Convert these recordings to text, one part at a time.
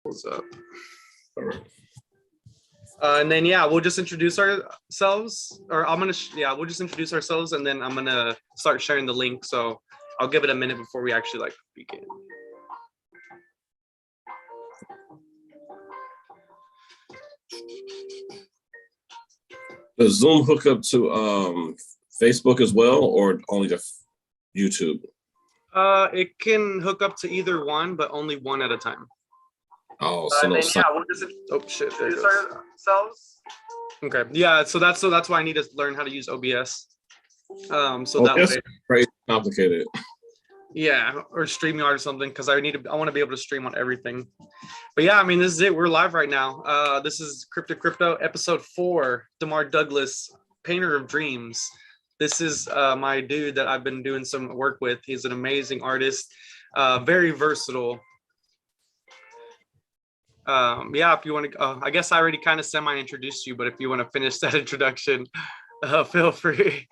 What's up? All right. And then yeah, we'll just introduce ourselves, or we'll just introduce ourselves, and then I'm gonna start sharing the link. So I'll give it a minute before we actually like begin. Does Zoom hook up to Facebook as well, or only to YouTube? It can hook up to either one, but only one at a time. Oh, so no. Yeah, we'll just introduce ourselves. Okay. Yeah. So that's why I need to learn how to use OBS. So that way. Crazy complicated. Yeah, or StreamYard or something, because I want to be able to stream on everything. But yeah, I mean, this is it. We're live right now. This is Kryptic Crypto, episode 4. Demar Douglas, painter of dreams. This is my dude that I've been doing some work with. He's an amazing artist, very versatile. Yeah, if you want to, I guess I already kind of semi-introduced you, but if you want to finish that introduction, feel free.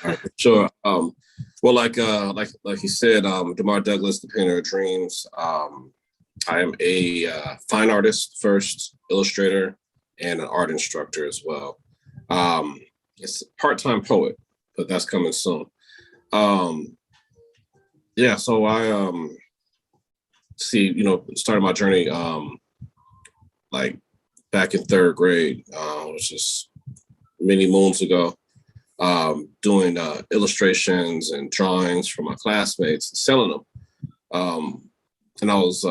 All right, sure. Well, like he said, Demar Douglas, the painter of dreams. I am a fine artist first, illustrator, and an art instructor as well. It's a part-time poet, but that's coming soon. Yeah, so I started my journey like back in 3rd grade, which is many moons ago, doing illustrations and drawings for my classmates and selling them. And I was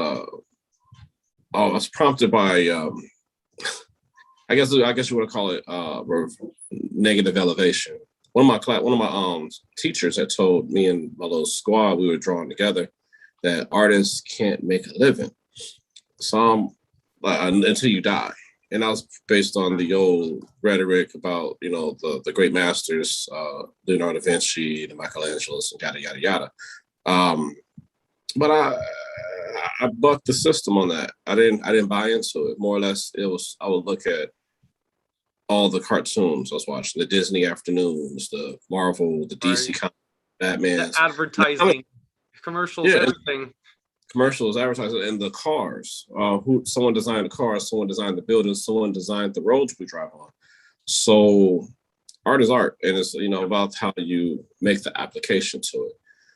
prompted by, I guess you want to call it negative elevation. One of my teachers had told me and my little squad, we were drawing together, that artists can't make a living. So until you die. And that was based on the old rhetoric about, the great masters, Leonardo da Vinci, the Michelangelos, and yada, yada, yada. But I bucked the system on that. I didn't buy into it. More or less, I would look at all the cartoons I was watching, the Disney afternoons, the Marvel, the DC, Batman, advertising, commercials, everything. Commercials, advertising, and the cars. Someone designed the cars, someone designed the buildings, someone designed the roads we drive on. So art is art, and it's about how you make the application to it.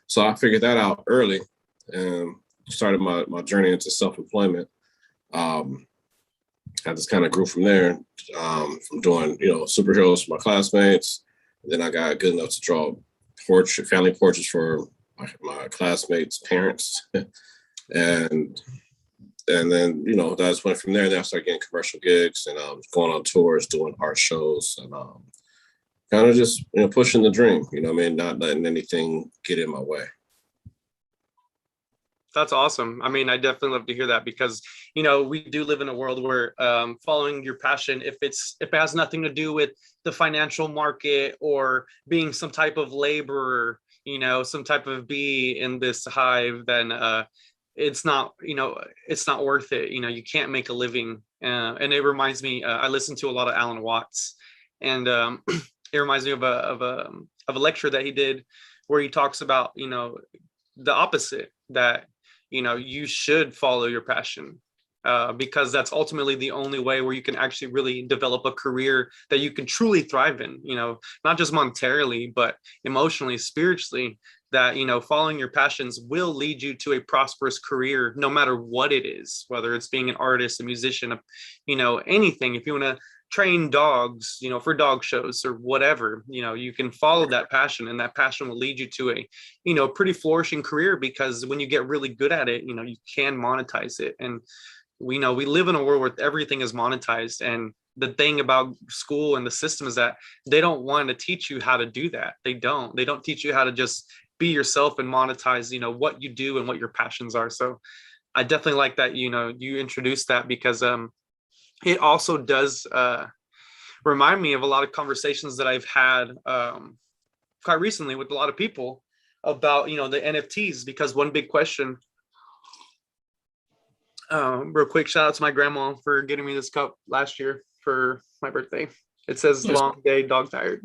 So I figured that out early and started my journey into self-employment. I just kind of grew from there, from doing superheroes for my classmates. And then I got good enough to draw family portraits for my classmates' parents. And then that's went from there. Then I started getting commercial gigs and going on tours, doing art shows, and kind of just pushing the dream. Not letting anything get in my way. That's awesome. I mean, I definitely love to hear that, because we do live in a world where following your passion, if it has nothing to do with the financial market or being some type of laborer, some type of bee in this hive, then it's not worth it. You can't make a living. And it reminds me, I listen to a lot of Alan Watts, and it reminds me of a lecture that he did where he talks about, the opposite, that, you should follow your passion, because that's ultimately the only way where you can actually really develop a career that you can truly thrive in, not just monetarily, but emotionally, spiritually. That following your passions will lead you to a prosperous career, no matter what it is, whether it's being an artist, a musician, anything. If you want to train dogs, for dog shows or whatever, you can follow that passion, and that passion will lead you to a pretty flourishing career, because when you get really good at it, you can monetize it. And we live in a world where everything is monetized, and the thing about school and the system is that they don't want to teach you how to do that. They don't teach you how to just be yourself and monetize, what you do and what your passions are. So I definitely like that, you introduced that, because it also does remind me of a lot of conversations that I've had quite recently with a lot of people about, the NFTs, because one big question, real quick, shout out to my grandma for getting me this cup last year for my birthday. It says long day, dog tired.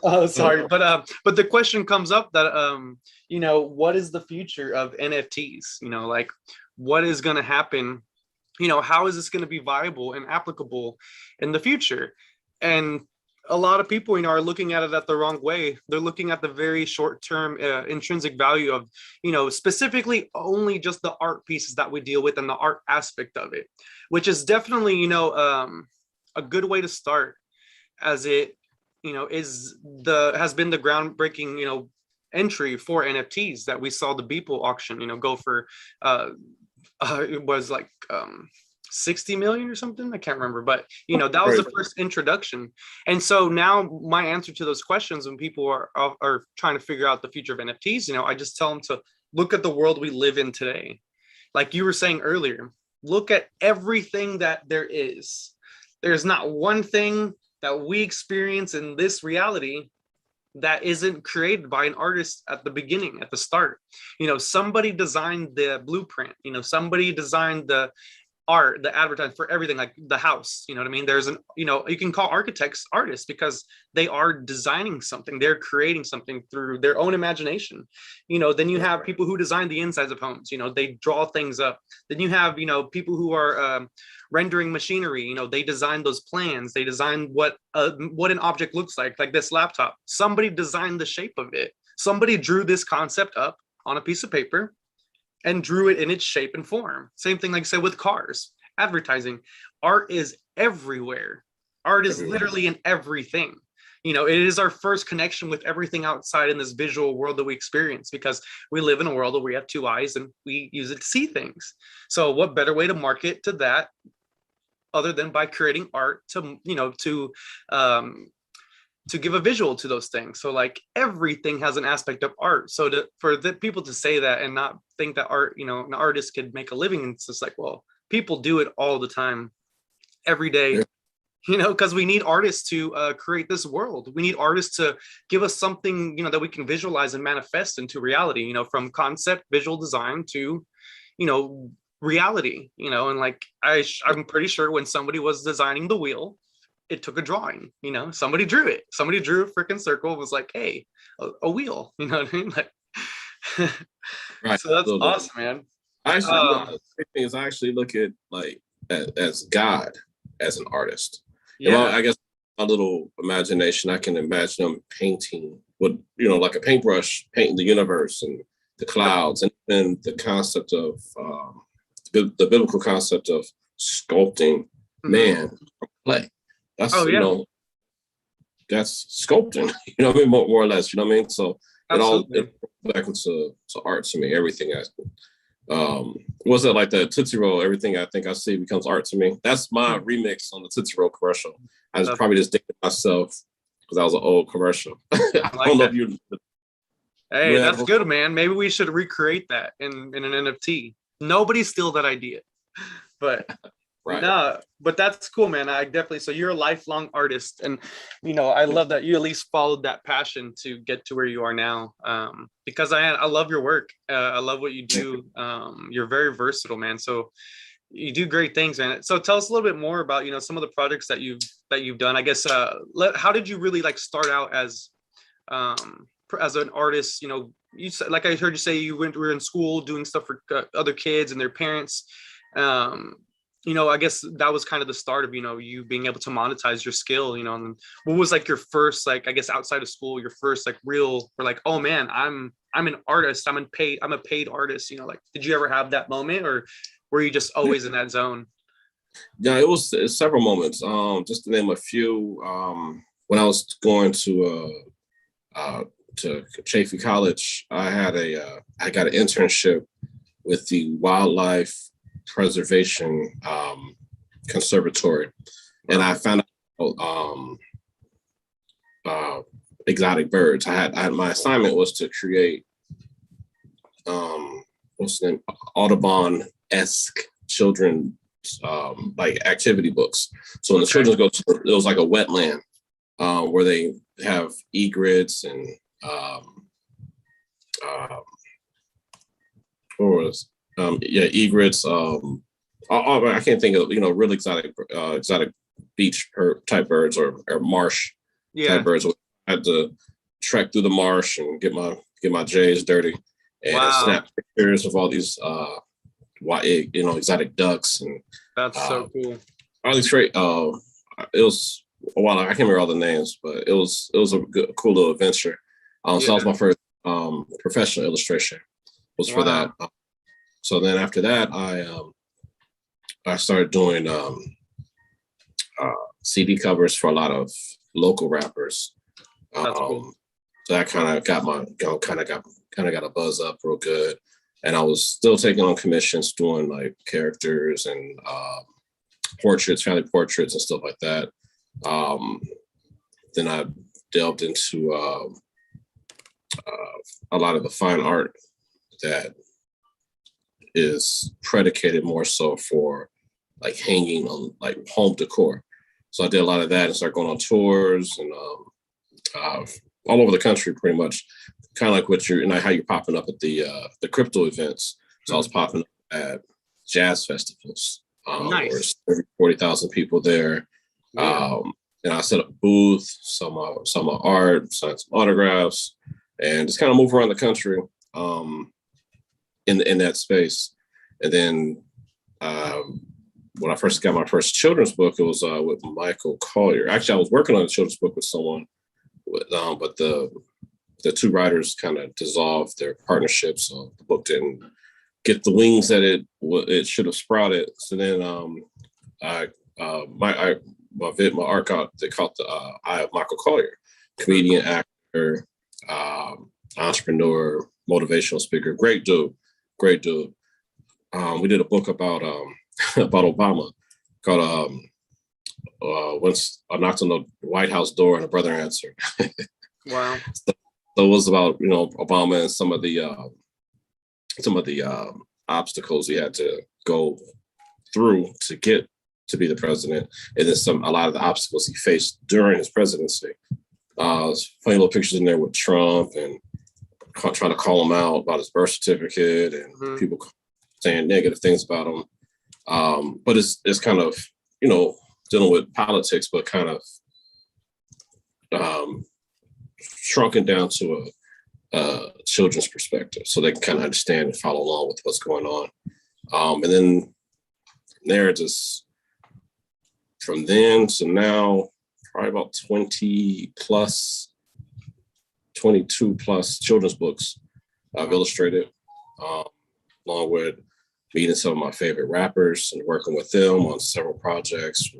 Oh, sorry, but the question comes up that what is the future of NFTs? Like, what is going to happen, how is this going to be viable and applicable in the future? And a lot of people, are looking at it at the wrong way. They're looking at the very short-term intrinsic value of, specifically only just the art pieces that we deal with and the art aspect of it, which is definitely, a good way to start, as it, has been the groundbreaking, entry for NFTs that we saw the Beeple auction, go for, it was like 60 million or something. I can't remember, but that was the first introduction. And so now my answer to those questions when people are trying to figure out the future of NFTs, I just tell them to look at the world we live in today. Like you were saying earlier, look at everything that there is. There's not one thing that we experience in this reality that isn't created by an artist at the beginning, at the start. Somebody designed the blueprint, somebody designed the art, the advertising for everything, like the house, you know what I mean? There's you can call architects artists because they are designing something, they're creating something through their own imagination. Then you have people who design the insides of homes, they draw things up. Then you have, people who are rendering machinery, they design those plans, they design what an object looks like this laptop. Somebody designed the shape of it. Somebody drew this concept up on a piece of paper and drew it in its shape and form. Same thing, like I said, with cars, advertising. Art is everywhere. Art is literally in everything. It is our first connection with everything outside in this visual world that we experience, because we live in a world where we have two eyes and we use it to see things. So what better way to market to that other than by creating art to give a visual to those things. So like everything has an aspect of art. So for the people to say that and not think that art, an artist could make a living, it's just like, well, people do it all the time, every day, because we need artists to create this world. We need artists to give us something, that we can visualize and manifest into reality, from concept, visual design to, reality, and like, I'm pretty sure when somebody was designing the wheel, it took a drawing, somebody drew it. Somebody drew a freaking circle, was like, hey, a wheel, you know what I mean? Like, right. So that's awesome, man. Actually, I actually look at as God as an artist. Yeah. I guess my little imagination, I can imagine them painting with, like a paintbrush, painting the universe and the clouds, and then the concept of the biblical concept of sculpting man from clay. That's that's sculpting, what I mean, more or less, what I mean. So Absolutely. it all back into art to me. Everything was it like the Tootsie Roll? Everything I think I see becomes art to me. That's my remix on the Tootsie Roll commercial. I was probably just thinking to myself because that was an old commercial. I don't know if you. Hey, that's good, man. Maybe we should recreate that in an NFT. Nobody steal that idea, but. Right. No, but that's cool, man. I definitely, so you're a lifelong artist, and I love that you at least followed that passion to get to where you are now. Because I love your work. I love what you do. You're very versatile, man. So you do great things, man. So tell us a little bit more about some of the projects that you've done. I guess how did you really start out as an artist? You said, like I heard you say, you were in school doing stuff for other kids and their parents. I guess that was kind of the start of, you being able to monetize your skill, and what was your first, I guess, outside of school, your first real, or oh man, I'm an artist, I'm a paid artist, did you ever have that moment, or were you just always in that zone? Yeah, it was several moments. Just to name a few, when I was going to Chaffey College, I got an internship with the Wildlife Preservation Conservatory, and I found out exotic birds. I had my assignment was to create what's the name, Audubon-esque children's activity books. So when the children go to, it was like a wetland where they have egrets and egrets. I can't think of real exotic beach type birds or marsh type birds. I had to trek through the marsh and get my J's dirty and snap pictures of all these exotic ducks and That's so cool. all these great. It was a while. I can't remember all the names, but it was a cool little adventure. So that was my first professional illustration. Was for that. So then after that, I started doing CD covers for a lot of local rappers. That's cool. So that kind of got got a buzz up real good, and I was still taking on commissions, doing like characters and portraits, family portraits, and stuff like that. Then I delved into a lot of the fine art that is predicated more so for like hanging on like home decor. So I did a lot of that and started going on tours and all over the country, pretty much. Kind of like what how you're popping up at the crypto events. So I was popping up at jazz festivals. Nice. There's 40,000 people there. Yeah. And I set up a booth, some art, signed some autographs, and just kind of move around the country in that space. And then when I first got my first children's book, it was with Michael Collier. Actually, I was working on a children's book with someone, but the two writers kind of dissolved their partnership, so the book didn't get the wings that it should have sprouted. So then my art they caught the eye of Michael Collier, comedian, actor, entrepreneur, motivational speaker, great dude. We did a book about Obama called Once I Knocked on the White House Door and a Brother Answered. Wow. So it was about Obama and some of the obstacles he had to go through to get to be the president, and then a lot of the obstacles he faced during his presidency. Funny little pictures in there with Trump and trying to call him out about his birth certificate and people saying negative things about him. But it's kind of dealing with politics, but kind of shrunken down to a children's perspective, so they can kind of understand and follow along with what's going on. And then there, just from then to now, probably about 22 plus children's books I've illustrated, along with meeting some of my favorite rappers and working with them on several projects,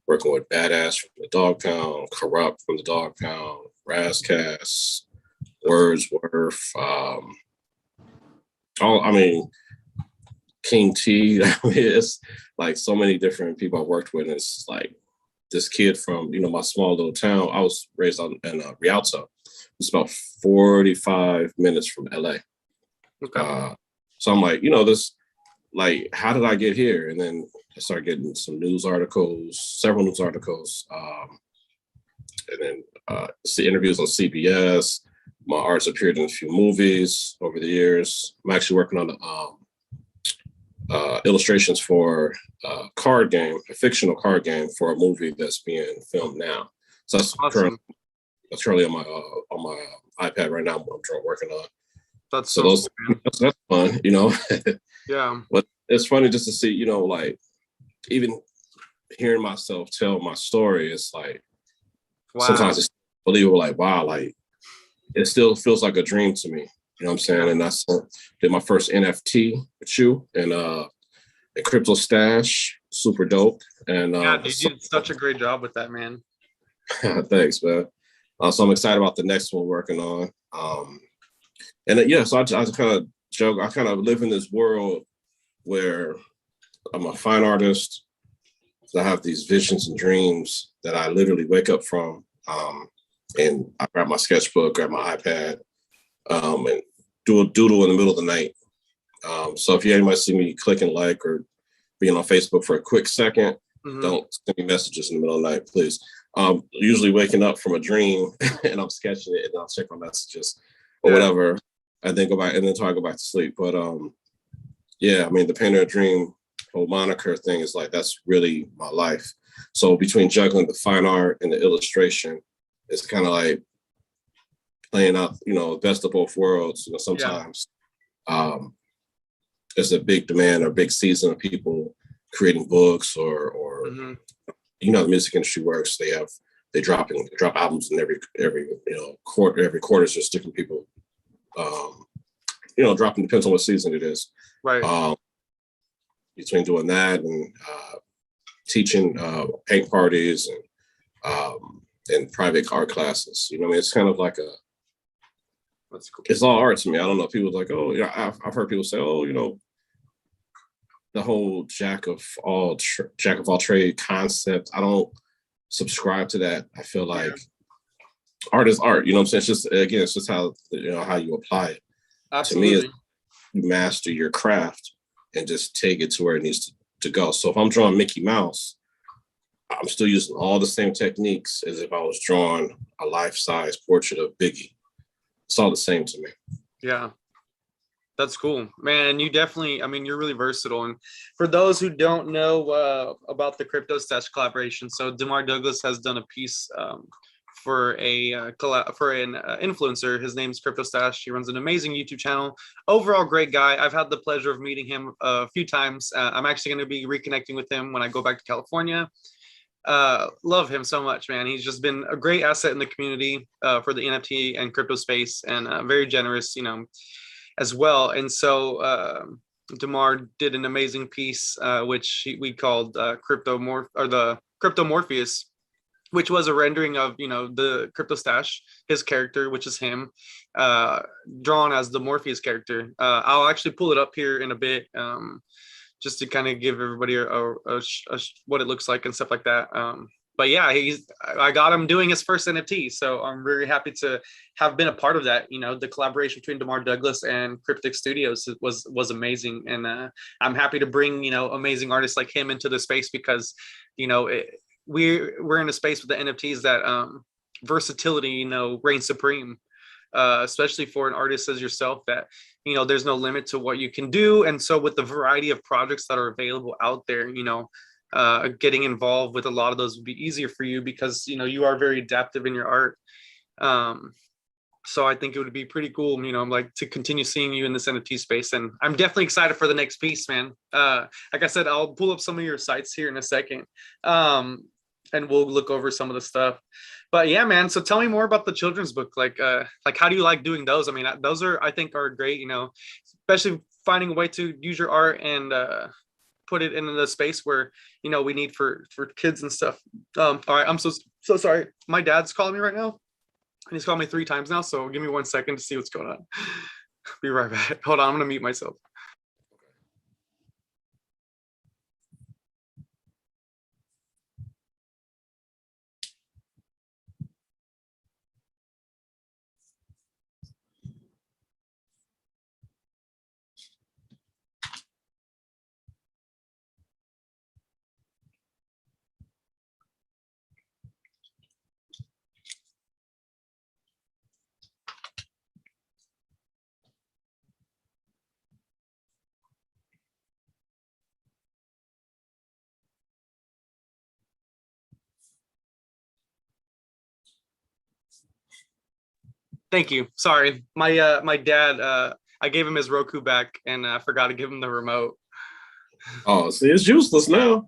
working with Badass from the Dog Pound, Corrupt from the Dog Pound, Razcast, Wordsworth, King T. It's like so many different people I worked with. And it's like this kid from my small little town. I was raised in Rialto. It's about 45 minutes from LA. Okay. So I'm like, this, like, how did I get here? And then I started getting some several news articles, and then see interviews on CBS. My art's appeared in a few movies over the years. I'm actually working on illustrations for a card game, a fictional card game for a movie that's being filmed now. So that's awesome. currently on my iPad right now. I'm working on. That's that's fun, Yeah. But it's funny just to see, like even hearing myself tell my story. It's like sometimes it's believable. Like wow, like it still feels like a dream to me. You know what I'm saying? And I did my first NFT with you and CryptoStache, super dope. And you did such a great job with that, man. Thanks, man. So I'm excited about the next one we're working on. So I kind of joke. I kind of live in this world where I'm a fine artist. So I have these visions and dreams that I literally wake up from. And I grab my sketchbook, grab my iPad, and do a doodle in the middle of the night. So if you might see me clicking like or being on Facebook for a quick second, don't send me messages in the middle of the night, please. Usually waking up from a dream and I'm sketching it and I'll check my messages or whatever, and then go back and then try to go back to sleep. But the painter of dream whole moniker thing is like that's really my life. So between juggling the fine art and the illustration, it's kind of like playing out, best of both worlds. Sometimes there's a big demand or big season of people creating books or you know, the music industry works. They drop albums in every quarter. Every quarter is just different people, dropping. Depends on what season it is. Right. Between doing that and teaching paint parties and private art classes, you know, I mean, it's kind of like That's cool. It's all art to me. I don't know. People like, oh, yeah, I've heard people say, oh, you know, the whole jack of all trade concept. I don't subscribe to that. I feel like art is art. You know what I'm saying? It's just, again, it's just how you apply it. Absolutely. To me, you master your craft and just take it to where it needs to go. So if I'm drawing Mickey Mouse, I'm still using all the same techniques as if I was drawing a life-size portrait of Biggie. It's all the same to me. Yeah. That's cool, man. You definitely, I mean, you're really versatile. And for those who don't know about the CryptoStache collaboration, so Demar Douglas has done a piece for an influencer. His name's CryptoStache. He runs an amazing YouTube channel. Overall, great guy. I've had the pleasure of meeting him a few times. I'm actually going to be reconnecting with him when I go back to California. Love him so much, man. He's just been a great asset in the community for the NFT and crypto space, and very generous, you know, as well. And so Demar did an amazing piece, which we called the Crypto Morpheus, which was a rendering of, you know, the CryptoStache, his character, which is him, drawn as the Morpheus character. I'll actually pull it up here in a bit, just to kind of give everybody what it looks like and stuff like that. But yeah, I got him doing his first NFT, so I'm very happy to have been a part of that. You know, the collaboration between Demar Douglas and Kryptic Studios was amazing, and I'm happy to bring, you know, amazing artists like him into the space, because, you know, we're in a space with the NFTs that versatility, you know, reigns supreme, especially for an artist as yourself, that, you know, there's no limit to what you can do. And so with the variety of projects that are available out there, you know, getting involved with a lot of those would be easier for you, because, you know, you are very adaptive in your art. So I think it would be pretty cool, you know, like, to continue seeing you in this NFT space. And I'm definitely excited for the next piece, man. Like I said, I'll pull up some of your sites here in a second, and we'll look over some of the stuff. But yeah, man. So tell me more about the children's book. Like how do you like doing those? I mean, those I think are great, you know, especially finding a way to use your art and put it in the space where, you know, we need for kids and stuff. All right, I'm so sorry. My dad's calling me right now, and he's called me 3 times now. So give me 1 second to see what's going on. Be right back. Hold on, I'm gonna mute myself. Thank you. Sorry, my dad. I gave him his Roku back, and I forgot to give him the remote. Oh, see, it's useless now.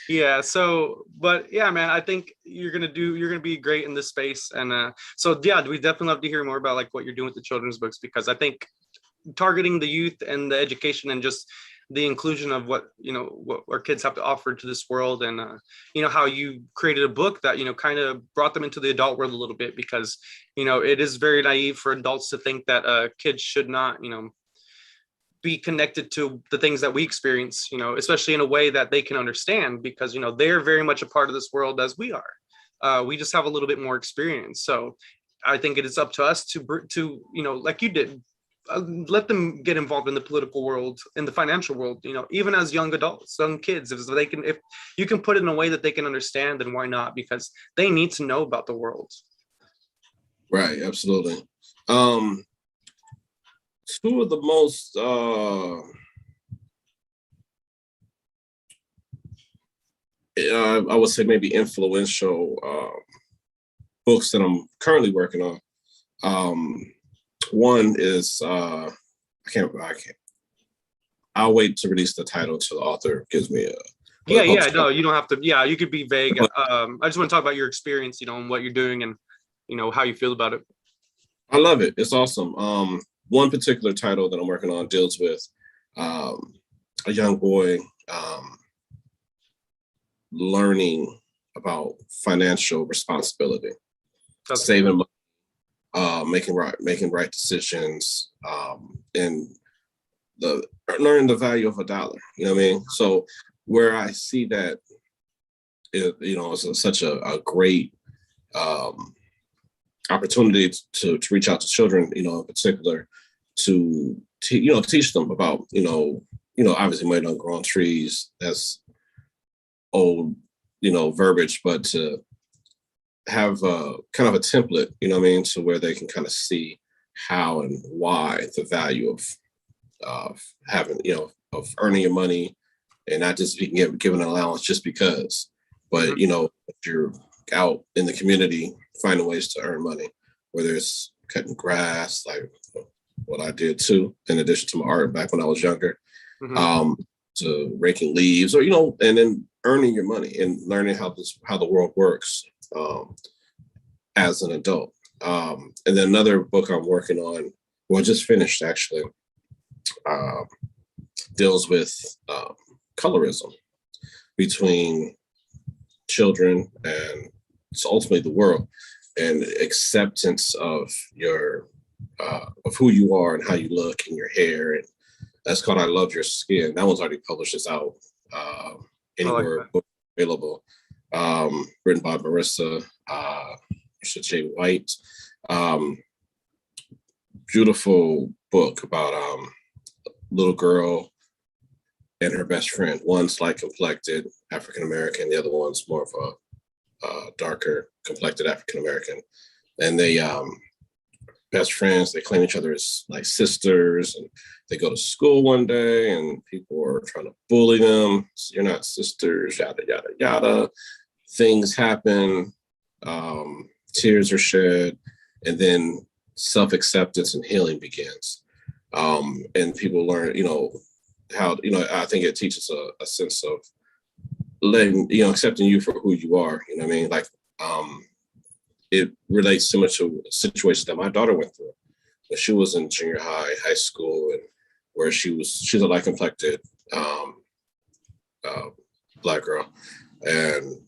Yeah. So, but yeah, man, I think you're gonna be great in this space. And so yeah, we definitely love to hear more about like what you're doing with the children's books, because I think targeting the youth and the education and just the inclusion of what, you know, what our kids have to offer to this world, and you know, how you created a book that, you know, kind of brought them into the adult world a little bit, because, you know, it is very naive for adults to think that kids should not, you know, be connected to the things that we experience, you know, especially in a way that they can understand, because, you know, they're very much a part of this world as we are. We just have a little bit more experience. So I think it is up to us to you know, like you did, let them get involved in the political world, in the financial world, you know, even as young adults, young kids. If you can put it in a way that they can understand, then why not? Because they need to know about the world. Right, absolutely. Two of the most I would say maybe influential books that I'm currently working on. One is I can't. I'll wait to release the title until the author gives me a. Yeah. No, you don't have to. Yeah, you could be vague. I just want to talk about your experience, and what you're doing, and how you feel about it. I love it. It's awesome. One particular title that I'm working on deals with a young boy learning about financial responsibility, saving money, making right decisions, and learning the value of a dollar. You know what I mean? So where I see that, it's such a great opportunity to reach out to children, in particular, to teach them about, obviously money don't grow on trees. That's old, verbiage, but to have a kind of a template, to where they can kind of see how and why the value of having, of earning your money, and not just being given an allowance just because, but if you're out in the community finding ways to earn money, whether it's cutting grass, like what I did too, in addition to my art back when I was younger, to raking leaves, or and then earning your money and learning how the world works as an adult. And then another book I'm working on, well, I just finished actually, deals with colorism between children and ultimately the world, and acceptance of your of who you are and how you look and your hair. And that's called I Love Your Skin. That one's already published. It's out anywhere available. Written by Marissa J. White. Beautiful book about a little girl and her best friend. One's light complected African American, the other one's more of a darker complected African American, and they best friends. They claim each other as like sisters, and they go to school one day and people are trying to bully them. You're not sisters, yada yada yada. Things happen, tears are shed, and then self-acceptance and healing begins. And people learn, how, I think it teaches a sense of letting, accepting you for who you are. You know what I mean? Like, it relates so much to situations that my daughter went through when she was in junior high school, and where she's a light complected Black girl. And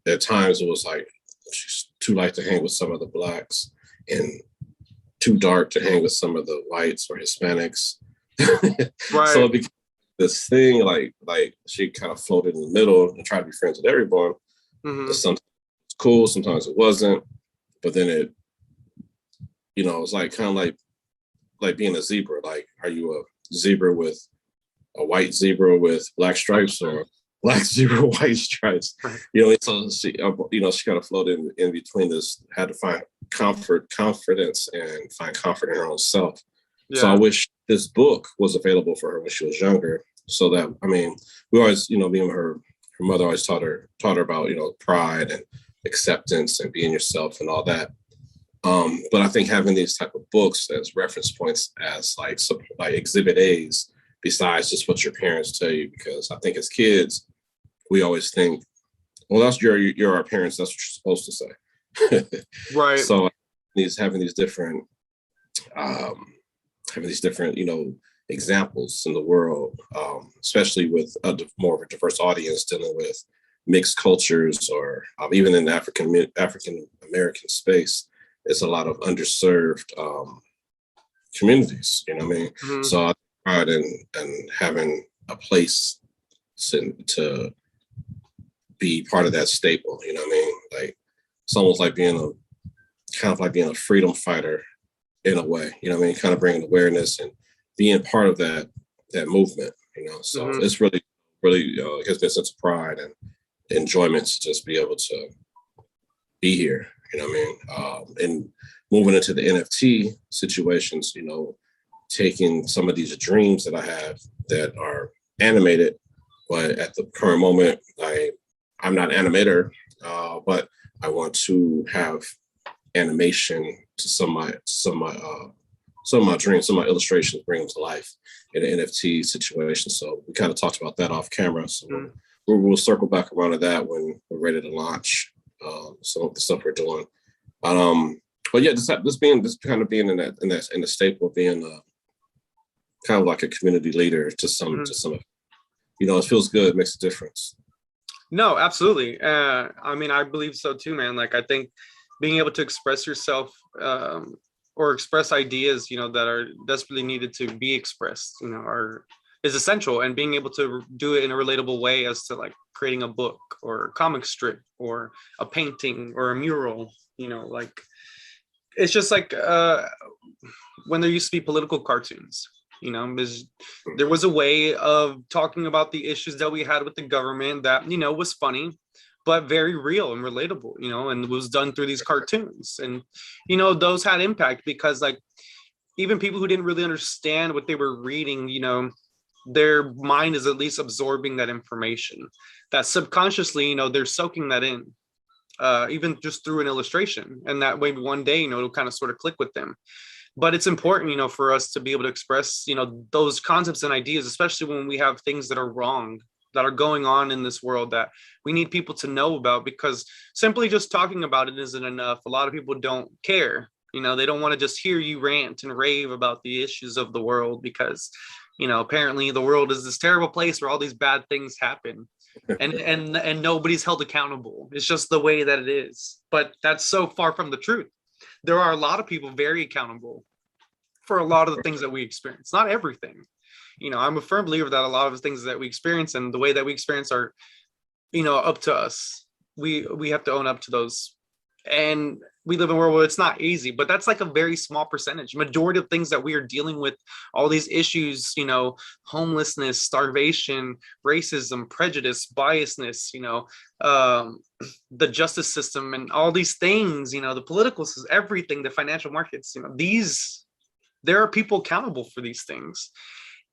at times it was like, she's too light to hang with some of the Blacks and too dark to hang with some of the whites or Hispanics. Right. So it became this thing, like she kind of floated in the middle and tried to be friends with everyone. Sometimes it's cool, sometimes it wasn't. But then it, it's like kind of like being a zebra. Like, are you a zebra with a white zebra with black stripes, or black zebra, white stripes? So she, she kind of floated in between this, had to find confidence, and find comfort in her own self. Yeah. So I wish this book was available for her when she was younger, so that, we always, me and her mother always taught her about, pride and acceptance and being yourself and all that. But I think having these type of books as reference points, as like exhibit A's, besides just what your parents tell you, because I think as kids, we always think, well, that's you're our parents, that's what you're supposed to say. Right. So having these different examples in the world, especially with more of a diverse audience dealing with mixed cultures, or even in the African American space, it's a lot of underserved communities. You know what I mean? So I pride in having a place to be part of that staple. You know what I mean? Like, it's almost like being a freedom fighter in a way. You know what I mean? Kind of bringing awareness and being part of that movement. So it's really it gives me a sense of pride and enjoyment to just be able to be here. You know what I mean? And moving into the NFT situations, taking some of these dreams that I have that are animated, but at the current moment, I'm not an animator, but I want to have animation to some of my some of my dreams, some of my illustrations, bring them to life in an NFT situation. So we kind of talked about that off camera. So we'll circle back around to that when we're ready to launch some of the stuff we're doing. But yeah, this kind of being in the staple of being kind of like a community leader to some, you know, it feels good, it makes a difference. No, absolutely. I mean, I believe so too, man. Like, I think being able to express yourself or express ideas, you know, that are desperately needed to be expressed, you know, is essential. And being able to do it in a relatable way, as to like creating a book or a comic strip or a painting or a mural, you know, like, it's just like when there used to be political cartoons, you know, there was a way of talking about the issues that we had with the government that, you know, was funny, but very real and relatable, you know, and was done through these cartoons. And, you know, those had impact because, like, even people who didn't really understand what they were reading, you know, their mind is at least absorbing that information, that subconsciously, you know, they're soaking that in, even just through an illustration. And that way, one day, you know, it'll kind of sort of click with them. But it's important, you know, for us to be able to express, you know, those concepts and ideas, especially when we have things that are wrong, that are going on in this world that we need people to know about, because simply just talking about it isn't enough. A lot of people don't care. You know, they don't want to just hear you rant and rave about the issues of the world because, you know, apparently the world is this terrible place where all these bad things happen and nobody's held accountable. It's just the way that it is. But that's so far from the truth. There are a lot of people very accountable for a lot of the things that we experience, not everything. You know, I'm a firm believer that a lot of the things that we experience and the way that we experience are, you know, up to us. We have to own up to those. And we live in a world where it's not easy, but that's like a very small percentage. Majority of things that we are dealing with, all these issues, you know, homelessness, starvation, racism, prejudice, biasness, you know, the justice system and all these things, you know, the political system, everything, the financial markets, you know, there are people accountable for these things.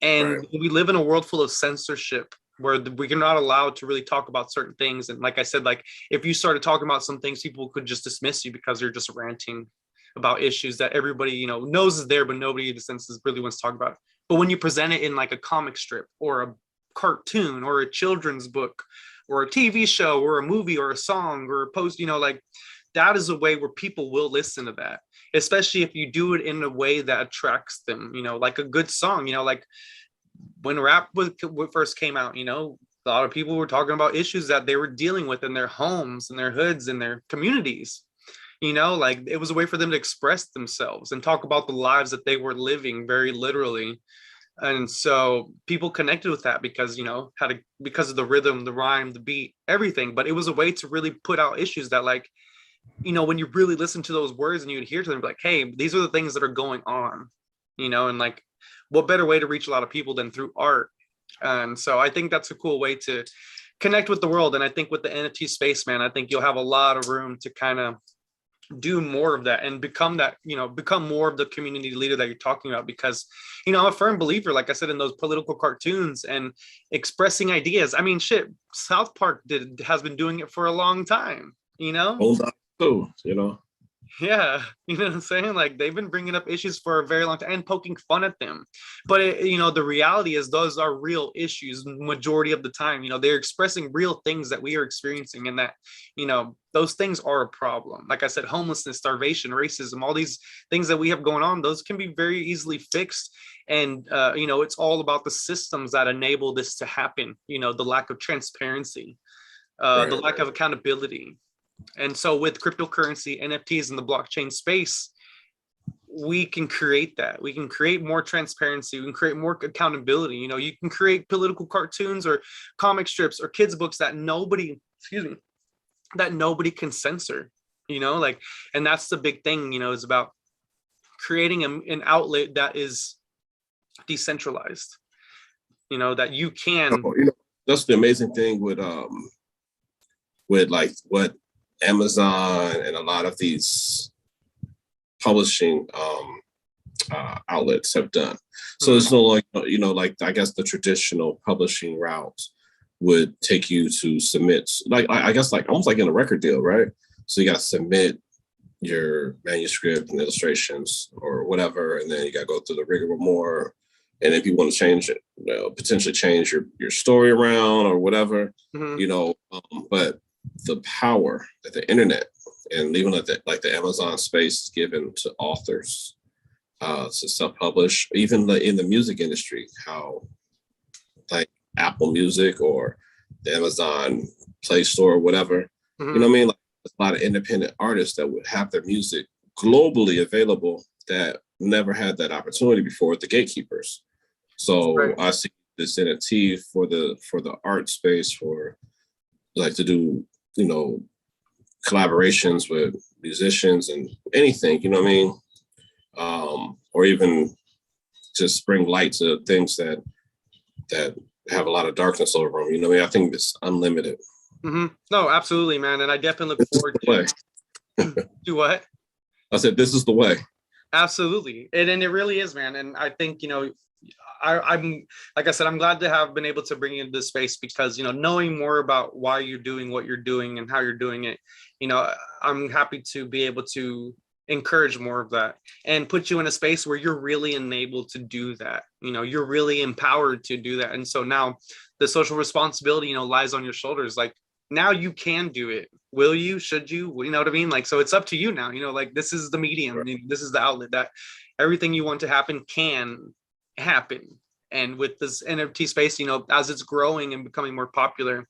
And we live in a world full of censorship where we're not allowed to really talk about certain things. And like I said, like, if you started talking about some things, people could just dismiss you because you're just ranting about issues that everybody, you know, knows is there, but nobody in the sense really wants to talk about it. But when you present it in like a comic strip or a cartoon or a children's book or a TV show or a movie or a song or a post, you know, like, that is a way where people will listen to that, especially if you do it in a way that attracts them, you know, like a good song, you know, like when rap first came out, you know, a lot of people were talking about issues that they were dealing with in their homes and their hoods and their communities, you know, like it was a way for them to express themselves and talk about the lives that they were living very literally. And so people connected with that because, you know, because of the rhythm, the rhyme, the beat, everything. But it was a way to really put out issues that, like, you know, when you really listen to those words and you adhere to them, like, hey, these are the things that are going on, you know, and like, what better way to reach a lot of people than through art? And so I think that's a cool way to connect with the world. And I think with the NFT space, man, I think you'll have a lot of room to kind of do more of that and become that, you know, become more of the community leader that you're talking about. Because, you know, I'm a firm believer, like I said, in those political cartoons and expressing ideas. I mean, shit, South Park has been doing it for a long time, you know? Hold on, too, you know? Yeah, you know what I'm saying? Like, they've been bringing up issues for a very long time and poking fun at them. But, you know, the reality is those are real issues majority of the time. You know, they're expressing real things that we are experiencing and that, you know, those things are a problem. Like I said, homelessness, starvation, racism, all these things that we have going on, those can be very easily fixed. And, you know, it's all about the systems that enable this to happen. You know, the lack of transparency, the lack of accountability. And so with cryptocurrency, NFTs, and the blockchain space, we can create that. We can create more transparency. We can create more accountability. You know, you can create political cartoons or comic strips or kids' books that nobody can censor, you know, like, and that's the big thing, you know, is about creating an outlet that is decentralized, you know, that you can. You know, that's the amazing thing with like what Amazon and a lot of these publishing outlets have done. So it's no, like, you know, like, I guess the traditional publishing route would take you to submit, like, I guess, like almost like in a record deal, right? So you got to submit your manuscript and illustrations or whatever, and then you got to go through the rigor more. And if you want to change it, potentially change your story around or whatever, but the power that the internet and even like the Amazon space is given to authors to self-publish, even in the music industry, how like Apple Music or the Amazon Play Store or whatever, you know what I mean? Like, there's a lot of independent artists that would have their music globally available that never had that opportunity before with the gatekeepers. So right. I see this NFT for the art space for like to do, collaborations with musicians and anything, you know what I mean? Or even just bring light to things that have a lot of darkness over them. You know what I mean? I think it's unlimited. No, absolutely, man. And I definitely look forward to do what? I said, this is the way. Absolutely. And it really is, man. And I think, I'm like I said, I'm glad to have been able to bring you into this space because, knowing more about why you're doing what you're doing and how you're doing it, I'm happy to be able to encourage more of that and put you in a space where you're really enabled to do that. You're really empowered to do that. And so now the social responsibility, lies on your shoulders. Like now you can do it. Will you? Should you? You know what I mean? Like, so it's up to you now, like this is the medium. This is the outlet that everything you want to happen can happen. And with this NFT space, as it's growing and becoming more popular,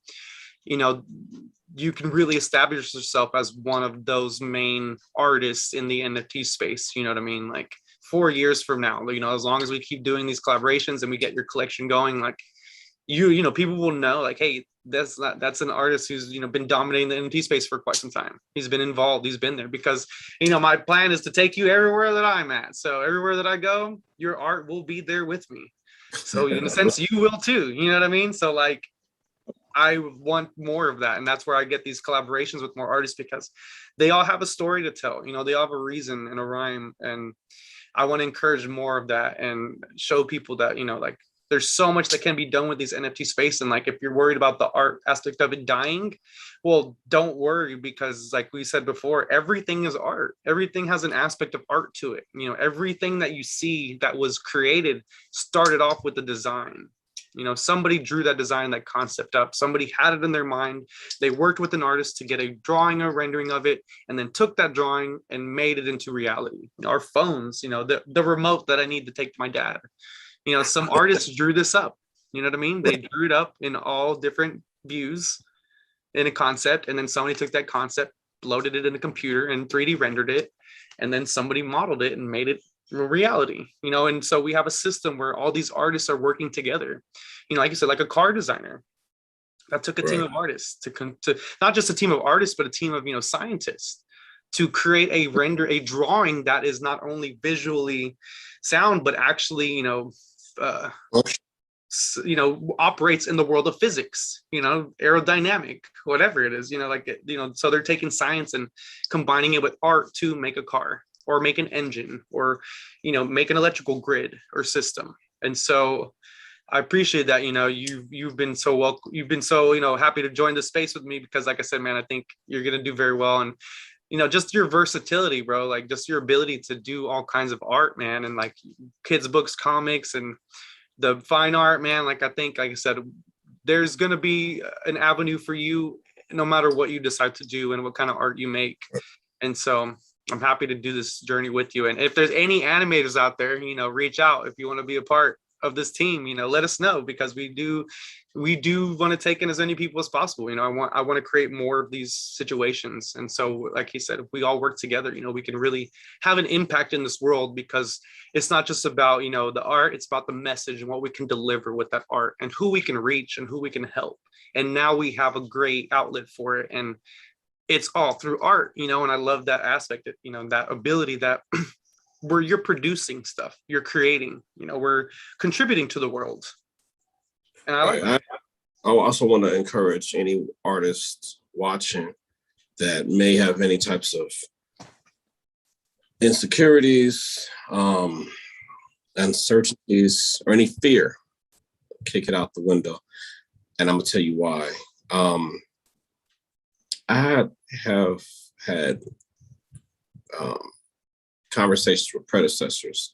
you can really establish yourself as one of those main artists in the NFT space. You know what I mean? Like 4 years from now, as long as we keep doing these collaborations and we get your collection going, like people will know like, hey, that's an artist who's, been dominating the NFT space for quite some time. He's been involved. He's been there because, my plan is to take you everywhere that I'm at. So everywhere that I go, your art will be there with me. So in a sense, you will too. You know what I mean? So like, I want more of that. And that's where I get these collaborations with more artists because they all have a story to tell, they all have a reason and a rhyme. And I want to encourage more of that and show people that, like there's so much that can be done with these NFT space. And like, if you're worried about the art aspect of it dying, well, don't worry, because like we said before, everything is art. Everything has an aspect of art to it. Everything that you see that was created started off with the design. Somebody drew that design, that concept up. Somebody had it in their mind. They worked with an artist to get a drawing or rendering of it, and then took that drawing and made it into reality. Our phones, the remote that I need to take to my dad. Some artists drew this up. You know what I mean? They drew it up in all different views in a concept, and then somebody took that concept, loaded it in a computer, and 3D rendered it, and then somebody modeled it and made it reality. And so we have a system where all these artists are working together. Like you said, like a car designer that took a team of artists to not just a team of artists, but a team of scientists to create a drawing that is not only visually sound, but actually operates in the world of physics, aerodynamic, whatever it is, so they're taking science and combining it with art to make a car or make an engine or, make an electrical grid or system. And so I appreciate that, you've been so happy to join the space with me because like I said, man, I think you're going to do very well. And, just your versatility, bro, like just your ability to do all kinds of art, man. And like kids, books, comics, and the fine art, man. Like, I think, like I said, there's going to be an avenue for you no matter what you decide to do and what kind of art you make. And so I'm happy to do this journey with you. And if there's any animators out there, reach out if you want to be a part of this team, let us know, because we do want to take in as many people as possible. I want to create more of these situations. And so, like he said, if we all work together, we can really have an impact in this world, because it's not just about, the art, it's about the message and what we can deliver with that art and who we can reach and who we can help. And now we have a great outlet for it. And it's all through art, and I love that aspect of, that ability that where you're producing stuff, you're creating, we're contributing to the world. And I like that. I also want to encourage any artists watching that may have any types of insecurities, uncertainties, or any fear, kick it out the window. And I'm gonna tell you why. I have had um, conversations with predecessors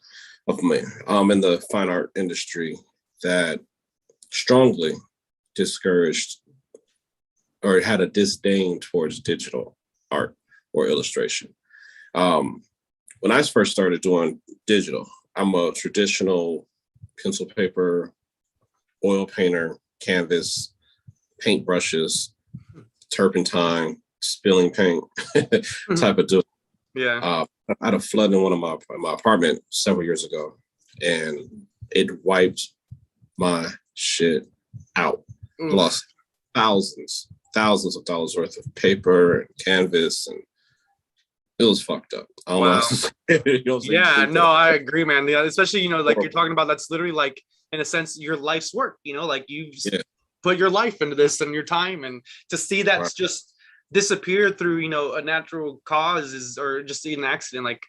of me in the fine art industry that strongly discouraged or had a disdain towards digital art or illustration. When I first started doing digital, I'm a traditional pencil paper, oil painter, canvas, paint brushes, turpentine, spilling paint type of dude. Yeah. I had a flood in one of my apartment several years ago, and it wiped my shit out. Oof. Lost thousands of dollars worth of paper and canvas, and it was fucked up. I don't Wow. know. You know Yeah, no, I agree, man. Yeah, especially, you know, like you're talking about, that's literally like, in a sense, your life's work, you know, like you put your life into this and your time, and to see that's just disappear through, you know, a natural cause or just an accident, like,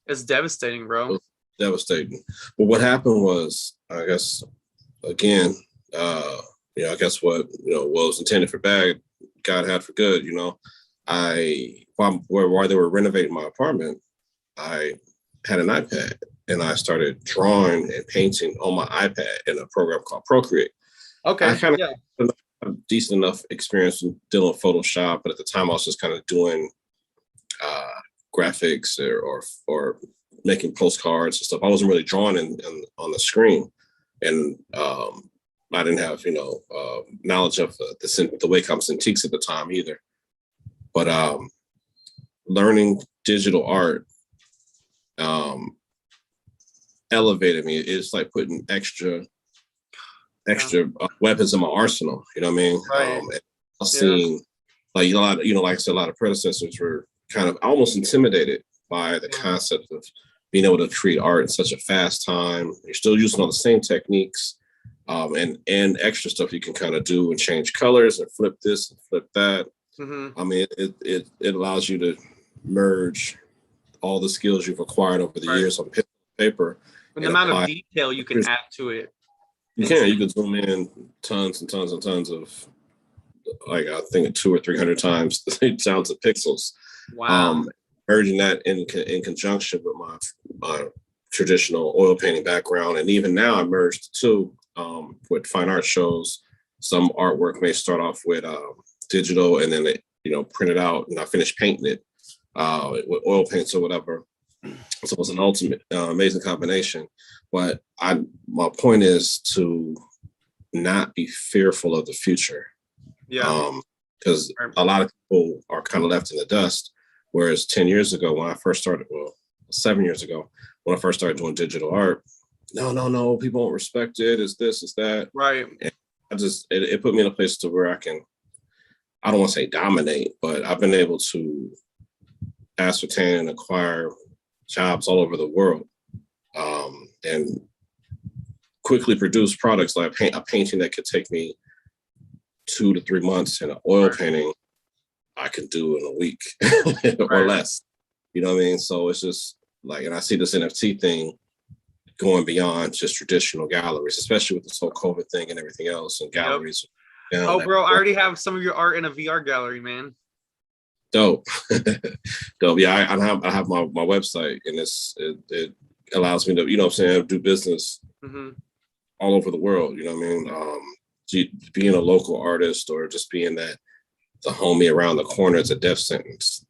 it's devastating, bro. Devastating. But what happened was, I guess, again, you know, I guess what, you know, what was intended for bad, God had for good, you know. While they were renovating my apartment, I had an iPad and I started drawing and painting on my iPad in a program called Procreate. Okay. I kind of had a decent enough experience in dealing with Photoshop, but at the time I was just kind of doing graphics or making postcards and stuff. I wasn't really drawing on the screen, and I didn't have, you know, knowledge of the Wacom Cintiqs at the time either. But learning digital art elevated me. It's like putting extra weapons in my arsenal. You know what I mean? Right. I've seen like a lot of, you know, like I said, a lot of predecessors were kind of almost intimidated by the concept of being able to create art in such a fast time. You're still using all the same techniques, and extra stuff you can kind of do and change colors and flip this and flip that. I mean, it allows you to merge all the skills you've acquired over the years on paper. And the amount of detail you can add to it. You can zoom in tons and tons and tons of, like, I think 200 or 300 times the same sounds of pixels. Wow. Merging that in conjunction with my traditional oil painting background. And even now I merged two with fine art shows. Some artwork may start off with digital, and then it, you know, print it out, and I finished painting it with oil paints or whatever. So it was an ultimate amazing combination. But my point is to not be fearful of the future. Yeah. Because a lot of people are kind of left in the dust. Whereas 10 years ago, when I first started, well, 7 years ago, when I first started doing digital art, no, people won't respect it. It's this, it's that. Right. And it put me in a place to where I don't want to say dominate, but I've been able to ascertain and acquire jobs all over the world, and quickly produce products like a painting that could take me 2 to 3 months, and an oil painting I could do in a week or less. You know what I mean? So it's just like, and I see this NFT thing going beyond just traditional galleries, especially with this whole COVID thing and everything else, and galleries. Oh, bro, I already have some of your art in a VR gallery, man. Dope. Dope. Yeah, I have my website, and it allows me to, you know what I'm saying, do business all over the world. You know what I mean? Being a local artist, or just being the homie around the corner, is a death sentence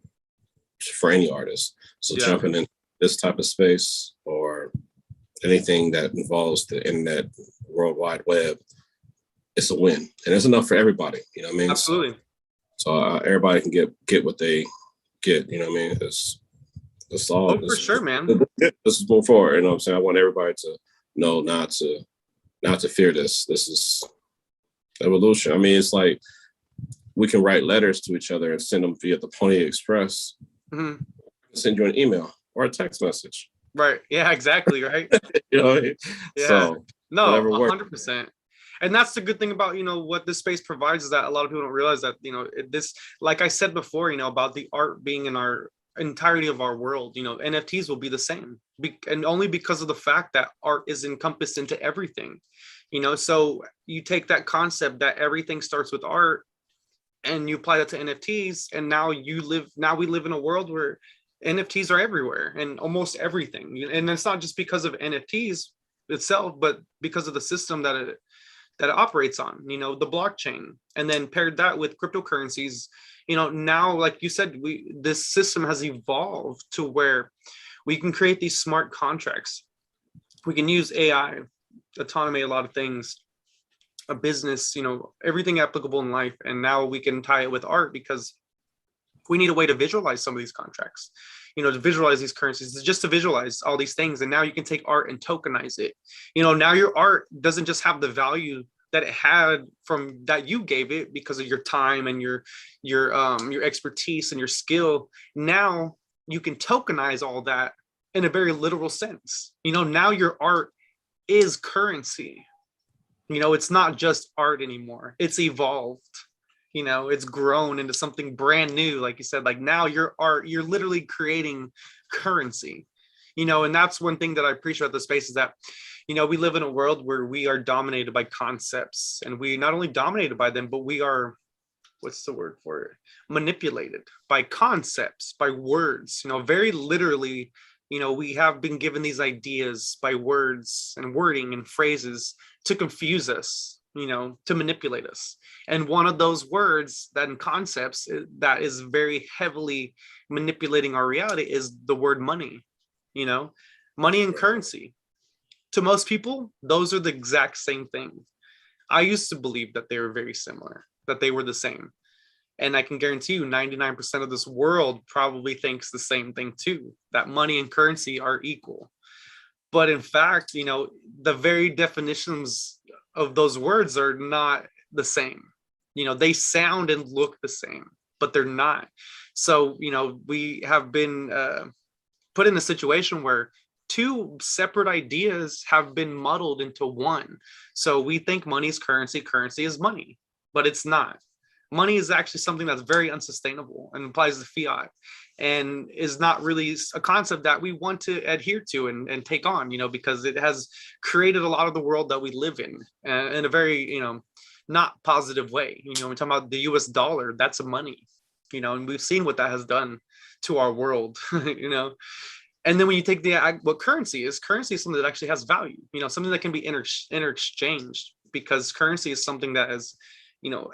for any artist. So jumping in this type of space, or anything that involves the internet, World Wide Web, it's a win, and there's enough for everybody. You know what I mean? Absolutely. So everybody can get what they get. You know what I mean? It's all. Oh, for sure, man. This is move forward. You know what I'm saying? I want everybody to know not to fear this. This is evolution. I mean, it's like we can write letters to each other and send them via the Pony Express. Send you an email or a text message. Right. Yeah, exactly. Right. You know what I mean? Yeah. So, no, 100%. And that's the good thing about, you know, what this space provides, is that a lot of people don't realize that, you know, this, like I said before, you know, about the art being in our entirety of our world, you know, NFTs will be the same, and only because of the fact that art is encompassed into everything, you know. So you take that concept that everything starts with art, and you apply that to NFTs, and now we live in a world where NFTs are everywhere and almost everything. And it's not just because of NFTs itself, but because of the system that it operates on, the blockchain. And then paired that with cryptocurrencies, now, like you said, this system has evolved to where we can create these smart contracts. We can use AI, automate a lot of things, a business, everything applicable in life. And now we can tie it with art because we need a way to visualize some of these contracts, to visualize these currencies, just to visualize all these things. And now you can take art and tokenize it. Now your art doesn't just have the value that it had from that you gave it because of your time and your expertise and your skill. Now you can tokenize all that in a very literal sense. Now your art is currency. It's not just art anymore. It's evolved. It's grown into something brand new. Like you said, like now your art, you're literally creating currency. And that's one thing that I appreciate about the space is that, we live in a world where we are dominated by concepts, and we not only dominated by them, but we are, what's the word for it? Manipulated by concepts, by words, very literally. We have been given these ideas by words and wording and phrases to confuse us, to manipulate us. And one of those words that in concepts that is very heavily manipulating our reality is the word money, money and currency. To most people, those are the exact same thing. I used to believe that they were very similar, that they were the same. And I can guarantee you 99% of this world probably thinks the same thing too, that money and currency are equal. But in fact, the very definitions of those words are not the same. They sound and look the same, but they're not. So, we have been put in a situation where two separate ideas have been muddled into one. So we think money is currency, currency is money, but it's not. Money is actually something that's very unsustainable and applies to fiat and is not really a concept that we want to adhere to and take on, because it has created a lot of the world that we live in a very, not positive way. We're talking about the US dollar, that's a money, and we've seen what that has done to our world, And then when you take what currency is something that actually has value, something that can be interexchanged, because currency is something that is,